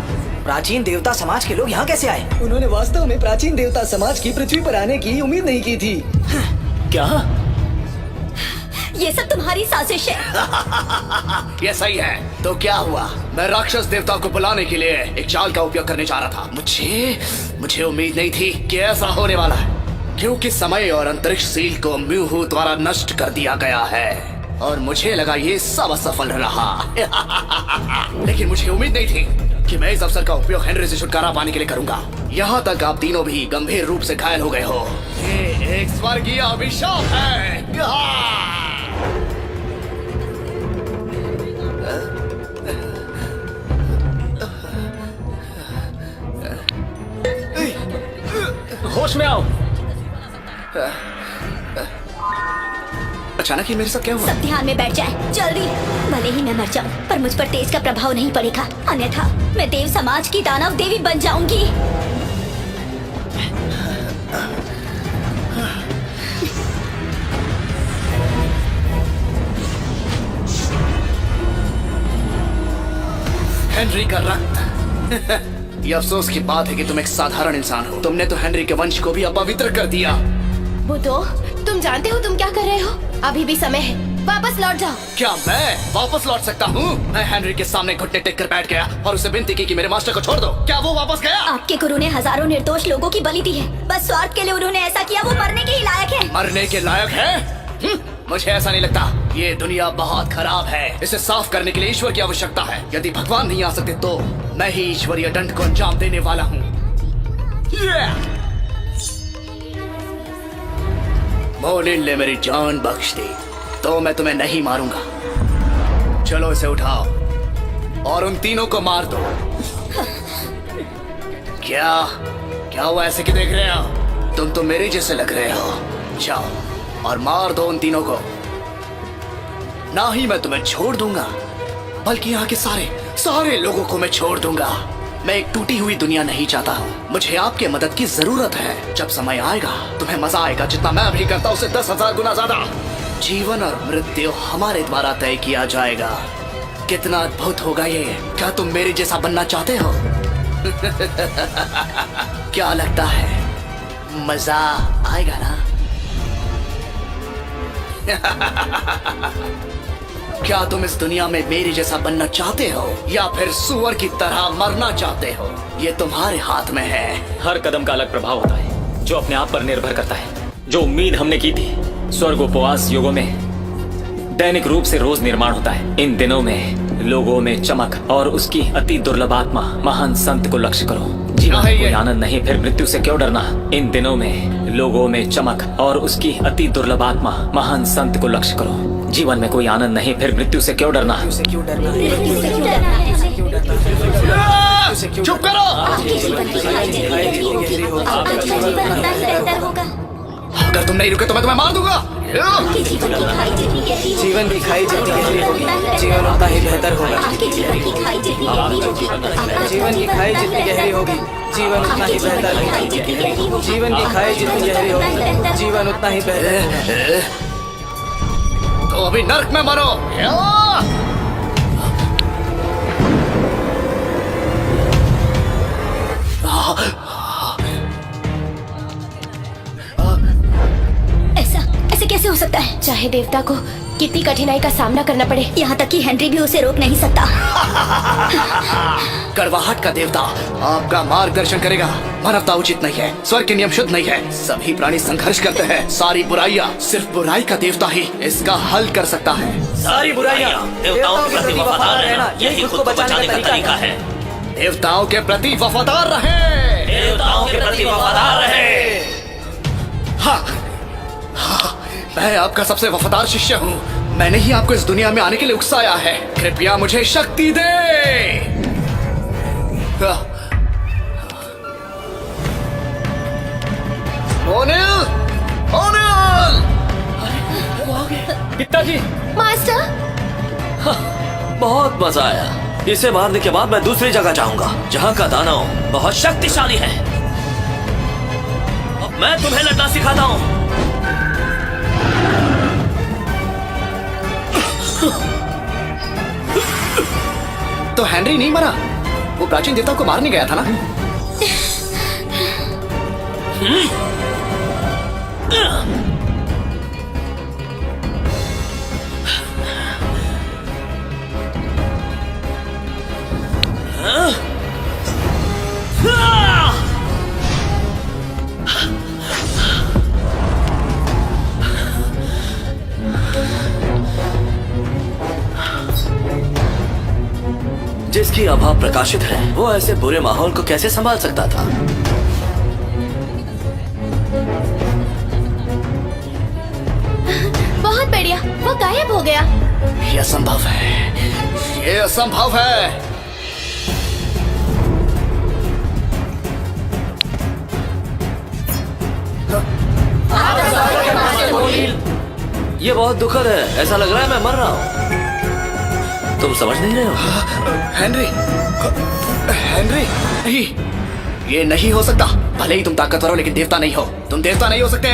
प्राचीन देवता समाज के लोग यहाँ कैसे आए? उन्होंने वास्तव में प्राचीन देवता समाज की पृथ्वी पर आने की उम्मीद नहीं की थी। क्या? ये सब तुम्हारी साजिश है। ये सही है। तो क्या हुआ? मैं राक्षस देवता को बुलाने के लिए एक चाल का उपयोग करने जा रहा था। मुझे उम्मीद नहीं थी कि ऐसा होने वाला है, क्योंकि समय और अंतरिक्ष सील को म्यूहू द्वारा नष्ट कर दिया गया है और मुझे लगा ये सब असफल रहा। लेकिन मुझे उम्मीद नहीं थी कि मैं इस अवसर का उपयोग हेनरी से छुटकारा पाने के लिए करूंगा। यहाँ तक आप तीनों भी गंभीर रूप से घायल हो गए हो। ये एक स्वर्गीय अभिशाप है। होश में आओ। अचानक ही मेरे साथ क्या हुआ? सब ध्यान में बैठ जाए जल्दी। भले ही मैं मर जाऊं, पर मुझ पर तेज का प्रभाव नहीं पड़ेगा, अन्यथा मैं देव समाज की दानव देवी बन जाऊंगी। हेनरी का रक्त। ये अफसोस की बात है कि तुम एक साधारण इंसान हो। तुमने तो हेनरी के वंश को भी अपवित्र कर दिया। बुद्धो, तुम जानते हो तुम क्या कर रहे हो? अभी भी समय है, वापस लौट जाओ। क्या मैं वापस लौट सकता हूँ? मैं हेनरी के सामने घुटने टेक कर बैठ गया और उसे विनती की कि मेरे मास्टर को छोड़ दो। क्या वो वापस गया? आपके गुरु ने हजारों निर्दोष लोगों की बलि दी है। बस स्वार्थ के लिए उन्होंने ऐसा किया। वो मरने के ही लायक है। मरने के लायक है? मुझे ऐसा नहीं लगता। ये दुनिया बहुत खराब है। इसे साफ करने के लिए ईश्वर की आवश्यकता है। यदि भगवान नहीं आ सकते तो मैं ही ईश्वरीय दंड को अंजाम देने वाला हूँ। मोनिल ने मेरी जान बख्श दी तो मैं तुम्हें नहीं मारूंगा। चलो इसे उठाओ और उन तीनों को मार दो। क्या हुआ? ऐसे क्यों देख रहे हो? तुम तो मेरे जैसे लग रहे हो। जाओ और मार दो उन तीनों को। ना ही मैं तुम्हें छोड़ दूंगा, बल्कि यहाँ के सारे लोगों को मैं छोड़ दूंगा। मैं एक टूटी हुई दुनिया नहीं चाहता हूँ। मुझे आपके मदद की जरूरत है। जब समय आएगा तुम्हें मजा आएगा। जितना मैं अभी करता हूँ उससे 10,000 गुना ज्यादा। जीवन और मृत्यु हमारे द्वारा तय किया जाएगा। कितना अद्भुत होगा ये। क्या तुम मेरे जैसा बनना चाहते हो? क्या लगता है मजा आएगा ना? क्या तुम इस दुनिया में मेरे जैसा बनना चाहते हो या फिर सुअर की तरह मरना चाहते हो? ये तुम्हारे हाथ में है। हर कदम का अलग प्रभाव होता है जो अपने आप पर निर्भर करता है। जो उम्मीद हमने की थी स्वर्ग उपवास युगों में दैनिक रूप से रोज निर्माण होता है। इन दिनों में लोगों में चमक और उसकी अति दुर्लभ आत्मा महान संत को लक्ष्य करो। जीवन में कोई आनंद नहीं, फिर मृत्यु से क्यों डरना? इन दिनों में लोगों में चमक और उसकी अति दुर्लभ आत्मा महान संत को लक्ष्य करो। जीवन में कोई आनंद नहीं, फिर मृत्यु से क्यों डरना? चुप करो। आपके जीवन की खाई जल्दी गहरी होगी। आपका जीवन उतना ही बेहतर होगा। अगर तुम नहीं रुके तो मैं तुम्हें मार दूंगा। आपके जीवन की खाई जितनी गहरी होगी। जीवन की खाई जितनी गहरी होगी, जीवन उतना ही बेहतर होगा। आपके जीवन की खाई जितनी गहरी होगी। जीवन की खाई जितनी गहरी होगी, जीवन उतना ही बेहतर होगा। जीवन की खाई जितनी गहरी होगी, जीवन उतना ही बेहतर होगा। तो अभी नर्क में मरो। ऐसे कैसे हो सकता है? चाहे देवता को कितनी कठिनाई का सामना करना पड़े, यहाँ तक कि हेनरी भी उसे रोक नहीं सकता। करवाहट का देवता आपका मार्गदर्शन करेगा। मानवता उचित नहीं है, स्वर्ग के नियम शुद्ध नहीं है, सभी प्राणी संघर्ष करते हैं। सारी बुराइयाँ सिर्फ बुराई का देवता ही इसका हल कर सकता है। सारी बुराइयां देवताओं के प्रति वफादार रहना यही खुद को बचाने का तरीका है। देवताओं के प्रति वफादार रहे। देवताओं के प्रति वफादार रहे। हाँ, मैं आपका सबसे वफादार शिष्य हूँ। मैंने ही आपको इस दुनिया में आने के लिए उकसाया है। कृपया मुझे शक्ति दे। ओनिल, ओनिल! पिताजी! मास्टर। बहुत मजा आया। इसे मारने के बाद मैं दूसरी जगह जाऊंगा जहाँ का दानव बहुत शक्तिशाली है। अब मैं तुम्हें लड़ना सिखाता हूँ। तो हेनरी नहीं मरा, वो प्राचीन देवता को मारने गया था ना? जिसकी आभा प्रकाशित है वो ऐसे बुरे माहौल को कैसे संभाल सकता था? बहुत बढ़िया, वो गायब हो गया। ये असंभव है, ये असंभव है। ये बहुत दुखद है। ऐसा लग रहा है मैं मर रहा हूँ। तुम समझ नहीं रहे हो? हेनरी, हेनरी, नहीं, ये नहीं हो सकता। भले ही तुम ताकतवर हो लेकिन देवता नहीं हो। तुम देवता नहीं हो सकते।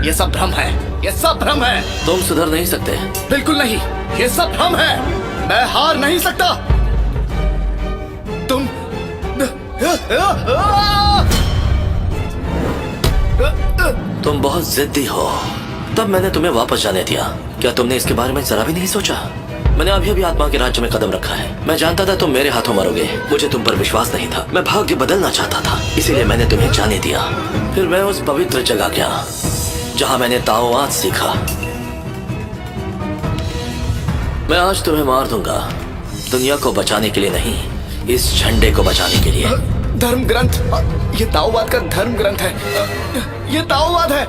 ये सब भ्रम है, ये सब भ्रम है। तुम सुधर नहीं सकते। बिल्कुल नहीं, ये सब भ्रम है। मैं हार नहीं सकता। तुम बहुत जिद्दी हो। तब मैंने तुम्हें वापस जाने दिया। क्या तुमने इसके बारे में जरा भी नहीं सोचा? मैंने अभी अभी आत्मा के राज्य में कदम रखा है। मैं जानता था तुम मेरे हाथों मरोगे। मुझे तुम पर विश्वास नहीं था। मैं भाग्य बदलना चाहता था, इसीलिए मैंने तुम्हें जाने दिया। फिर मैं उस पवित्र जगह गया जहाँ मैंने ताओवाद सीखा। मैं आज तुम्हें मार दूंगा, दुनिया को बचाने के लिए नहीं, इस झंडे को बचाने के लिए। धर्म ग्रंथ, ये ताओवाद का धर्म ग्रंथ है। ये ताओवाद है।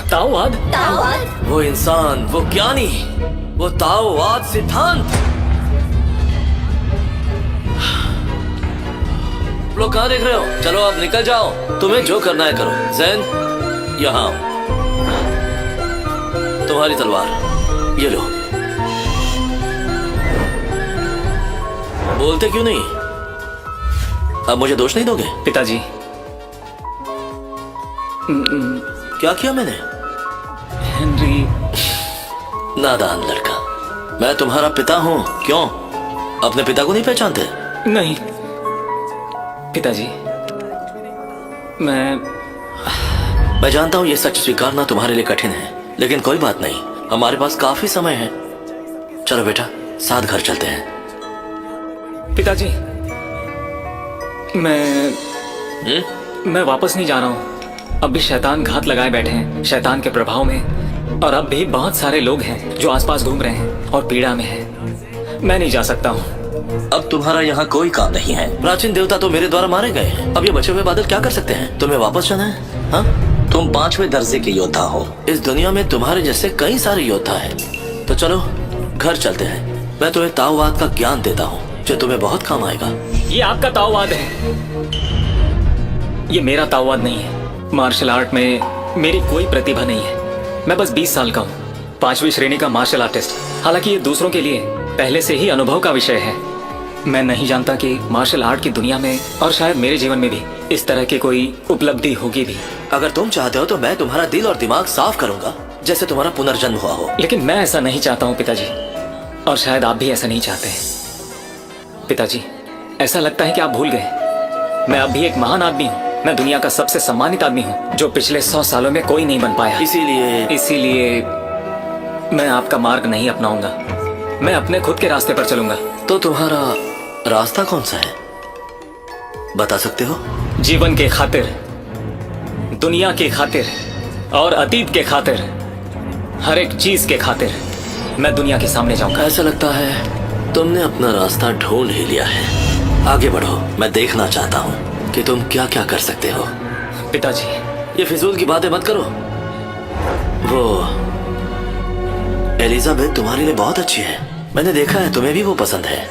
ताओवाद? ताओवाद? वो इंसान, वो ज्ञानी, वो ताओवाद सिद्धांत। लोग कहाँ देख रहे हो? चलो अब निकल जाओ। तुम्हें जो करना है करो। जैन, यहाँ तुम्हारी तलवार, ये लो। बोलते क्यों नहीं? अब मुझे दोष नहीं दोगे? पिताजी, क्या किया मैंने? हेनरी। नादान लड़का, मैं तुम्हारा पिता हूँ। क्यों, अपने पिता को नहीं पहचानते? नहीं। पिताजी, मैं जानता हूँ ये सच स्वीकारना तुम्हारे लिए कठिन है, लेकिन कोई बात नहीं, हमारे पास काफी समय है। चलो बेटा, साथ घर चलते हैं। पिताजी, मैं वापस नहीं जा रहा हूँ। अब भी शैतान घात लगाए बैठे हैं शैतान के प्रभाव में, और अब भी बहुत सारे लोग हैं जो आसपास घूम रहे हैं और पीड़ा में हैं। मैं नहीं जा सकता हूँ। अब तुम्हारा यहाँ कोई काम नहीं है। प्राचीन देवता तो मेरे द्वारा मारे गए हैं। अब ये बचे हुए बादल क्या कर सकते हैं? तुम्हें वापस जाना है? हाँ, तुम 5वें दर्जे के योद्धा हो। इस दुनिया में तुम्हारे जैसे कई सारे योद्धा हैं। तो चलो घर चलते हैं। मैं तुम्हें ताओवाद का ज्ञान देता हूँ जो तुम्हें बहुत काम आएगा। ये आपका ताओवाद है, ये मेरा ताओवाद नहीं है। मार्शल आर्ट में मेरी कोई प्रतिभा नहीं है। मैं बस 20 साल का हूँ, 5वीं श्रेणी का मार्शल आर्टिस्ट। हालांकि ये दूसरों के लिए पहले से ही अनुभव का विषय है। मैं नहीं जानता कि मार्शल आर्ट की दुनिया में और शायद मेरे जीवन में भी इस तरह की कोई उपलब्धि होगी भी। अगर तुम चाहते हो तो मैं तुम्हारा दिल और दिमाग साफ करूंगा, जैसे तुम्हारा पुनर्जन्म हुआ हो। लेकिन मैं ऐसा नहीं चाहता हूँ पिताजी, और शायद आप भी ऐसा नहीं चाहते हैं। पिताजी, ऐसा लगता है कि आप भूल गए, मैं अब भी एक महान आदमी हूँ। मैं दुनिया का सबसे सम्मानित आदमी हूँ, जो पिछले 100 सालों में कोई नहीं बन पाया। इसीलिए मैं आपका मार्ग नहीं अपनाऊंगा। मैं अपने खुद के रास्ते पर चलूंगा। तो तुम्हारा रास्ता कौन सा है, बता सकते हो? जीवन के खातिर, दुनिया की खातिर और अतीत के खातिर, हर एक चीज के खातिर मैं दुनिया के सामने जाऊंगा। ऐसा लगता है तुमने अपना रास्ता ढूंढ ही लिया है। आगे बढ़ो, मैं देखना चाहता हूँ कि तुम क्या क्या कर सकते हो। पिताजी, ये फिजूल की बातें मत करो। वो एलिजाबेथ तुम्हारे लिए बहुत अच्छी है, मैंने देखा है, तुम्हें भी वो पसंद है।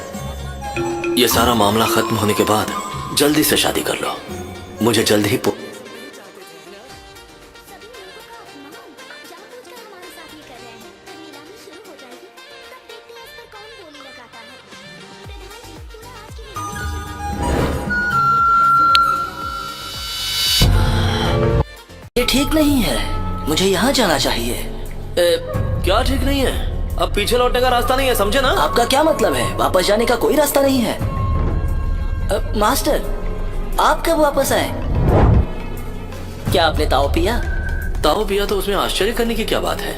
ये सारा मामला खत्म होने के बाद जल्दी से शादी कर लो। मुझे जल्द ही ये ठीक नहीं है, मुझे यहाँ जाना चाहिए। क्या ठीक नहीं है? अब पीछे लौटने का रास्ता नहीं है, समझे ना? आपका क्या मतलब है? वापस जाने का कोई रास्ता नहीं है। मास्टर, आप कब वापस आए? क्या आपने ताओ पिया? ताओ पिया तो उसमें आश्चर्य करने की क्या बात है?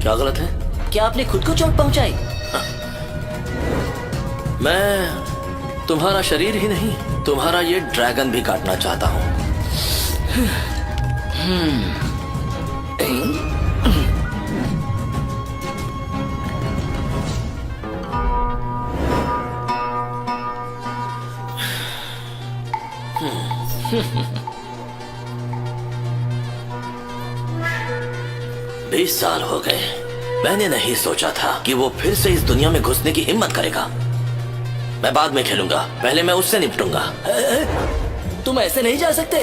क्या गलत है? क्या आपने खुद को चोट पहुंचाई? मैं तुम्हारा शरीर ही नहीं, तुम्हारा ये ड्रैगन भी काटना चाहता हूँ। बीस साल हो गए। मैंने नहीं सोचा था कि वो फिर से इस दुनिया में घुसने की हिम्मत करेगा। मैं बाद में खेलूंगा, पहले मैं उससे निपटूंगा। तुम ऐसे नहीं जा सकते।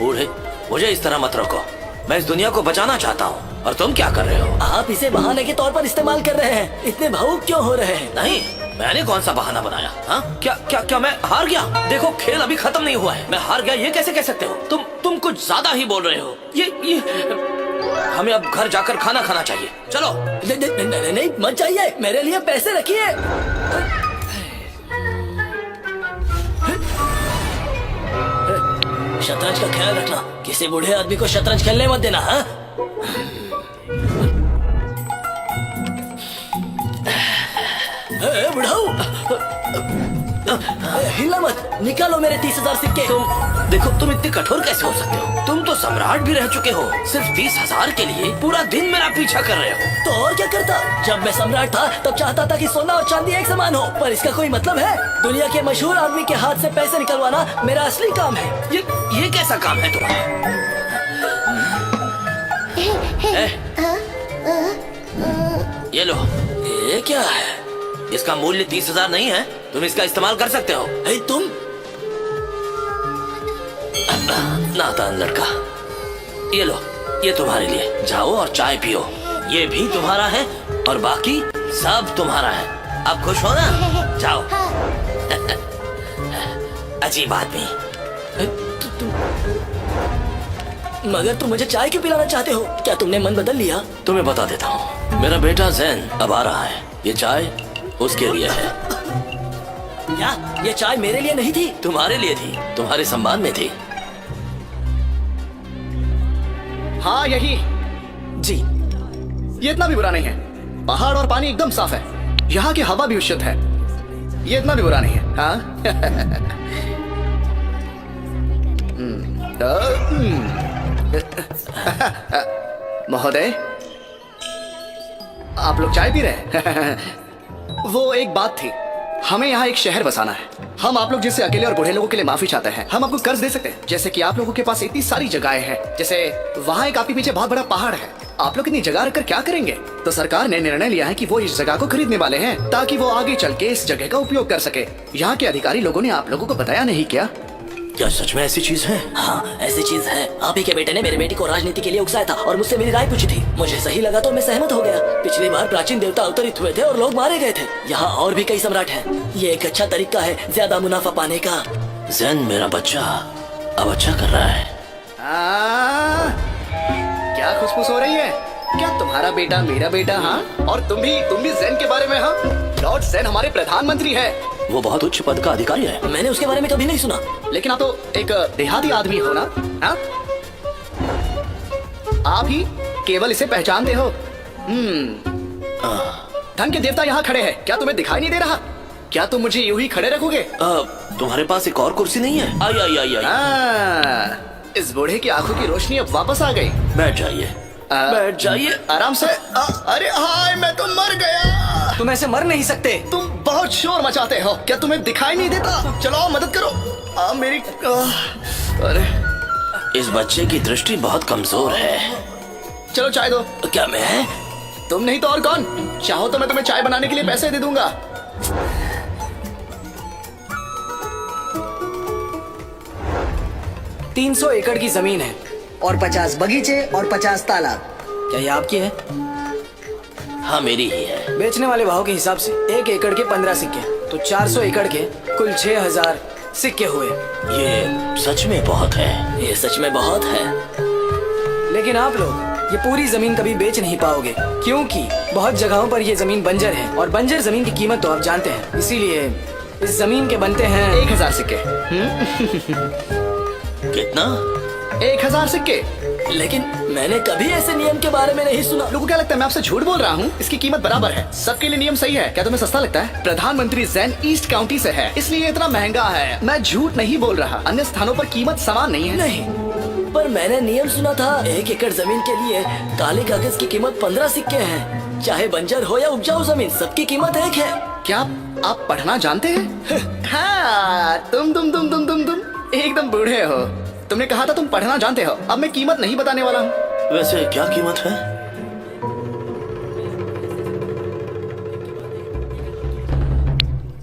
बूढ़े, मुझे इस तरह मत रोको। मैं इस दुनिया को बचाना चाहता हूँ, और तुम क्या कर रहे हो? आप इसे बहाने के तौर पर इस्तेमाल कर रहे हैं। इतने भावुक क्यों हो रहे हैं? नहीं, मैंने कौन सा बहाना बनाया? हाँ, क्या क्या क्या मैं हार गया? देखो, खेल अभी खत्म नहीं हुआ है। मैं हार गया ये कैसे कह सकते हो? तुम कुछ ज्यादा ही बोल रहे हो। ये हमें अब घर जाकर खाना खाना चाहिए। चलो। नहीं, मत जाइए, मेरे लिए पैसे रखिए। शतरंज का ख्याल रखना, किसी बूढ़े आदमी को शतरंज खेलने मत देना। हाँ, बुढ़ाऊ, हिला मत, निकालो मेरे 30,000 सिक्के। देखो, तुम इतने कठोर कैसे हो सकते हो? तुम तो सम्राट भी रह चुके हो। सिर्फ 30,000 के लिए पूरा दिन मेरा पीछा कर रहे हो। तो और क्या करता? जब मैं सम्राट था तब चाहता था कि सोना और चांदी एक समान हो, पर इसका कोई मतलब है? दुनिया के मशहूर आदमी के हाथ से पैसे निकलवाना मेरा असली काम है। ये कैसा काम है तुम्हारा? ये लो। ये क्या है? इसका मूल्य 30,000 नहीं है, तुम इसका इस्तेमाल कर सकते हो। तुम नादान लड़का, ये लो, ये तुम्हारे लिए। जाओ और चाय पियो। ये भी तुम्हारा है और बाकी सब तुम्हारा है। अब खुश हो ना? जाओ। अजीब आदमी। मगर तुम मुझे चाय क्यों पिलाना चाहते हो? क्या तुमने मन बदल लिया? तुम्हें बता देता हूँ, मेरा बेटा जैन अब आ रहा है। ये चाय उसके लिए है। क्या ये चाय मेरे लिए नहीं थी? तुम्हारे लिए थी, तुम्हारे सम्मान में थी। हाँ यही। जी। ये इतना भी बुरा नहीं है। पहाड़ और पानी एकदम साफ है। यहाँ की हवा भी शुद्ध है। ये इतना भी बुरा नहीं है। हाँ महोदय, आप लोग चाय पी रहे हैं? वो एक बात थी, हमें यहाँ एक शहर बसाना है। हम आप लोग जैसे अकेले और बूढ़े लोगों के लिए माफी चाहते हैं। हम आपको कर्ज दे सकते हैं, जैसे कि आप लोगों के पास इतनी सारी जगहें हैं। जैसे वहाँ एक आपके पीछे बहुत बड़ा पहाड़ है, आप लोग इतनी जगह रखकर क्या करेंगे? तो सरकार ने निर्णय लिया है कि वो इस जगह को खरीदने वाले हैं, ताकि वो आगे चल के इस जगह का उपयोग कर सके। यहाँ के अधिकारी लोगों ने आप लोगों को बताया नहीं क्या? क्या सच में ऐसी चीज है? हाँ ऐसी चीज है। आप ही के बेटे ने मेरे बेटी को राजनीति के लिए उकसाया था और मुझसे मेरी राय पूछी थी। मुझे सही लगा तो मैं सहमत हो गया। पिछली बार प्राचीन देवता अवतरित हुए थे और लोग मारे गए थे। यहाँ और भी कई सम्राट हैं। ये एक अच्छा तरीका है ज्यादा मुनाफा पाने का। जैन मेरा बच्चा अब अच्छा कर रहा है। क्या खुशफुस हो रही है? क्या तुम्हारा बेटा मेरा बेटा? हाँ, और तुम भी जैन के बारे में? हाँ, लॉर्ड जैन हमारे प्रधानमंत्री है। वो बहुत उच्च पद का अधिकारी है। मैंने उसके बारे में कभी नहीं सुना। लेकिन आप तो एक देहाती आदमी हो ना? हाँ? आप ही केवल इसे पहचानते हो। धन के देवता यहाँ खड़े हैं, क्या तुम्हें दिखाई नहीं दे रहा? क्या तुम मुझे यूं ही खड़े रखोगे? तुम्हारे पास एक और कुर्सी नहीं है? आई आई आई आई। इस बूढ़े की आंखों की रोशनी अब वापस आ गई। बैठ जाइए, बैठ जाइए आराम से। अरे हाय, मैं तो मर गया। तुम ऐसे मर नहीं सकते। तुम बहुत शोर मचाते हो, क्या तुम्हें दिखाई नहीं देता? चलो आओ, मदद करो। मेरी अरे इस बच्चे की दृष्टि बहुत कमजोर है। चलो चाय दो। क्या मैं? तुम नहीं तो और कौन? चाहो तो मैं तुम्हें चाय बनाने के लिए पैसे दे दूंगा। 300 एकड़ की जमीन है और 50 बगीचे और 50 तालाब। क्या ये आपकी है? हाँ मेरी ही है। बेचने वाले भाव के हिसाब से 1 एकड़ के 15 सिक्के, तो 400 एकड़ के कुल 6000 सिक्के हुए। ये सच में बहुत है। ये सच में बहुत है। लेकिन आप लोग ये पूरी जमीन कभी बेच नहीं पाओगे, क्योंकि बहुत जगहों पर ये जमीन बंजर है और बंजर जमीन की कीमत तो आप जानते हैं। इसीलिए इस जमीन के बनते हैं 1000 सिक्के। कितना? 1000 सिक्के। लेकिन मैंने कभी ऐसे नियम के बारे में नहीं सुना। लोगों को क्या लगता है मैं आपसे झूठ बोल रहा हूँ? इसकी कीमत बराबर है, सबके लिए नियम सही है। क्या तुम्हें सस्ता लगता है? प्रधानमंत्री जैन ईस्ट काउंटी से है, इसलिए इतना महंगा है। मैं झूठ नहीं बोल रहा, अन्य स्थानों पर कीमत समान नहीं है। नहीं, पर मैंने नियम सुना था 1 एकड़ जमीन के लिए काले कागज की कीमत 15 सिक्के है। चाहे बंजर हो या उपजाऊ जमीन, सबकी कीमत एक है। क्या आप पढ़ना जानते हैं? हाँ, तुम एकदम बूढ़े हो। तुमने कहा था तुम पढ़ना जानते हो। अब मैं कीमत नहीं बताने वाला हूँ। वैसे क्या कीमत है?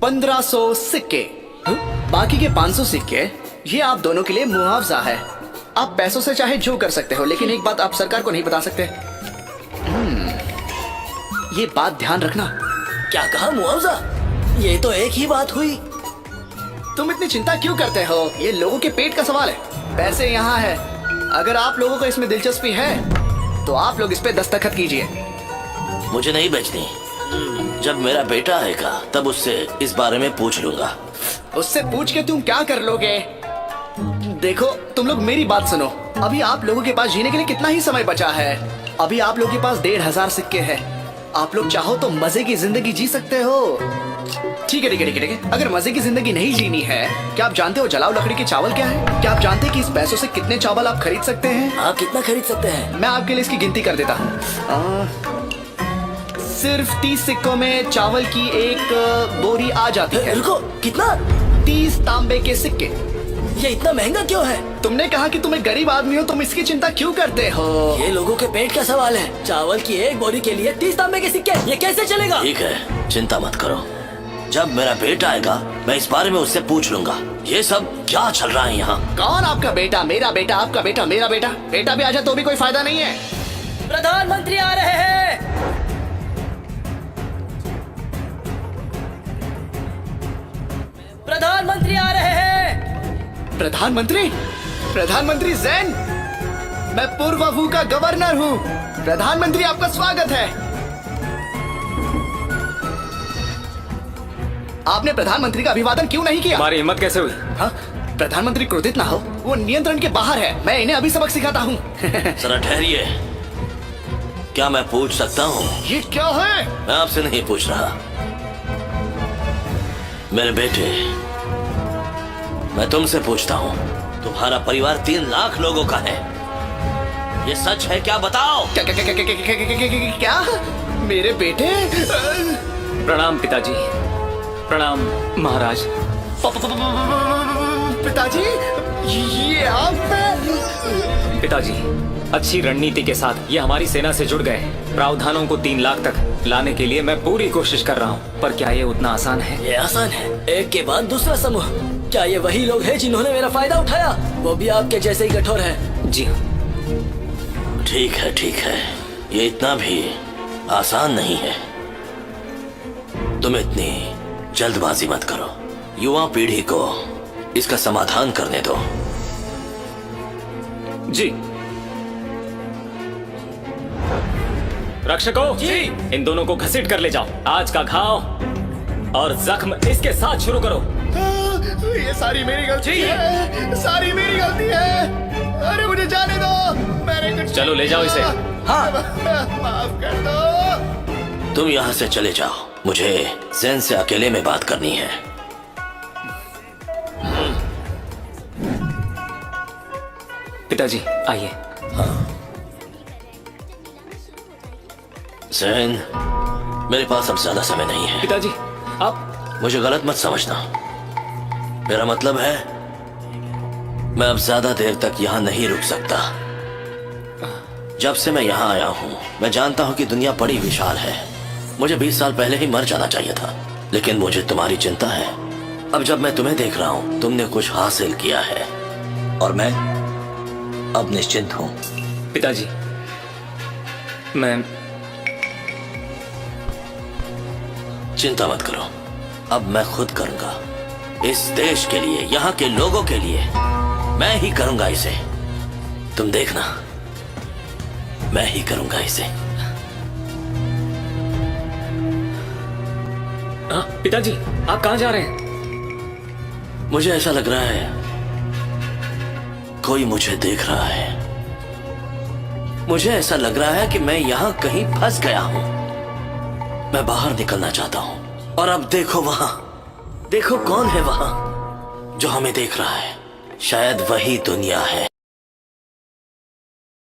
1500 सिक्के। बाकी के 500 सिक्के ये आप दोनों के लिए मुआवजा है। आप पैसों से चाहे जो कर सकते हो, लेकिन एक बात आप सरकार को नहीं बता सकते। ये बात ध्यान रखना। क्या कहा? मुआवजा? ये तो एक ही बात हुई। तुम इतनी चिंता क्यों करते हो? ये लोगों के पेट का सवाल है। पैसे यहाँ है, अगर आप लोगों को इसमें दिलचस्पी है तो आप लोग इस पे दस्तखत कीजिए। मुझे नहीं बेचनी। जब मेरा बेटा आएगा तब उससे इस बारे में पूछ लूंगा। उससे पूछ के तुम क्या कर लोगे? देखो, तुम लोग मेरी बात सुनो। अभी आप लोगों के पास जीने के लिए कितना ही समय बचा है। अभी आप लोगों के पास 1500 सिक्के हैं। आप लोग चाहो तो मजे की जिंदगी जी सकते हो। ठीक है। अगर मजे की जिंदगी नहीं जीनी है, क्या आप जानते हो जलाऊ लकड़ी के चावल क्या है? क्या आप जानते हैं कि इस पैसों से कितने चावल आप खरीद सकते हैं? आप कितना खरीद सकते हैं? मैं आपके लिए इसकी गिनती कर देता हूँ। सिर्फ 30 सिक्कों में चावल की एक बोरी आ जाती है। रुको, कितना? 30 तांबे के सिक्के। ये इतना महंगा क्यों है? तुमने कहा कि तुम एक गरीब आदमी हो, तुम इसकी चिंता क्यों करते हो? ये लोगों के पेट का सवाल है। चावल की एक बोरी के लिए 30 तांबे के सिक्के, ये कैसे चलेगा? ठीक है, चिंता मत करो। जब मेरा बेटा आएगा मैं इस बारे में उससे पूछ लूंगा। ये सब क्या चल रहा है यहाँ? कौन आपका बेटा? मेरा बेटा, आपका बेटा, मेरा बेटा। बेटा भी आ जाए तो भी कोई फायदा नहीं है। प्रधानमंत्री आ रहे हैं। प्रधानमंत्री आ रहे हैं। प्रधानमंत्री जैन, मैं पूर्वभू का गवर्नर हूँ। प्रधानमंत्री आपका स्वागत है। आपने प्रधानमंत्री का अभिवादन क्यों नहीं किया? हमारी हिम्मत कैसे हुई? हाँ? प्रधानमंत्री क्रोधित ना हो, वो नियंत्रण के बाहर है। मैं इन्हें अभी सबक सिखाता हूँ। जरा ठहरिए, क्या मैं पूछ सकता हूँ? ये क्या है? मैं आपसे नहीं पूछ रहा। मेरे बेटे, मैं तुमसे पूछता हूँ, तुम्हारा परिवार 3 लाख लोगों का है, ये सच है क्या? बताओ। क्या क्या क्या क्या क्या क्या क्या क्या क्या क्या? मेरे बेटे? प्रणाम पिताजी। प्रणाम महाराज। पिताजी, ये आप? पिताजी, अच्छी रणनीति के साथ ये हमारी सेना से जुड़ गए। प्रावधानों को 3 लाख तक लाने के लिए मैं पूरी कोशिश कर रहा हूँ, पर क्या ये उतना आसान है? ये आसान है। एक के बाद दूसरा समूह। क्या ये वही लोग हैं जिन्होंने मेरा फायदा उठाया? वो भी आपके जैसे ही कठोर है। जी हाँ। ठीक है, ठीक है, ये इतना भी आसान नहीं है। तुम इतनी जल्दबाजी मत करो, युवा पीढ़ी को इसका समाधान करने दो। जी। रक्षकों जी, इन दोनों को घसीट कर ले जाओ। आज का घाव और जख्म इसके साथ शुरू करो। ये सारी मेरी गलती है, सारी मेरी गलती है। अरे मुझे जाने दो, मैंने कुछ चलो ले जाओ इसे। हाँ, माफ कर दो। तुम यहाँ से चले जाओ, मुझे जैन से अकेले में बात करनी है। पिताजी आइए। जैन, मेरे पास अब ज्यादा समय नहीं है। पिताजी आप मुझे गलत मत समझना, मेरा मतलब है मैं अब ज्यादा देर तक यहाँ नहीं रुक सकता। जब से मैं यहाँ आया हूँ, मैं जानता हूँ कि दुनिया बड़ी विशाल है। मुझे 20 साल पहले ही मर जाना चाहिए था, लेकिन मुझे तुम्हारी चिंता है। अब जब मैं तुम्हें देख रहा हूँ, तुमने कुछ हासिल किया है और मैं अब निश्चिंत हूँ। पिताजी, मैं चिंता मत करो, अब मैं खुद करूंगा। इस देश के लिए, यहाँ के लोगों के लिए मैं ही करूंगा इसे। तुम देखना, मैं ही करूंगा इसे। हाँ पिताजी, आप कहाँ जा रहे हैं? मुझे ऐसा लग रहा है कोई मुझे देख रहा है। मुझे ऐसा लग रहा है कि मैं यहाँ कहीं फंस गया हूँ। मैं बाहर निकलना चाहता हूँ। और अब देखो वहां, देखो कौन है वहां जो हमें देख रहा है। शायद वही दुनिया है।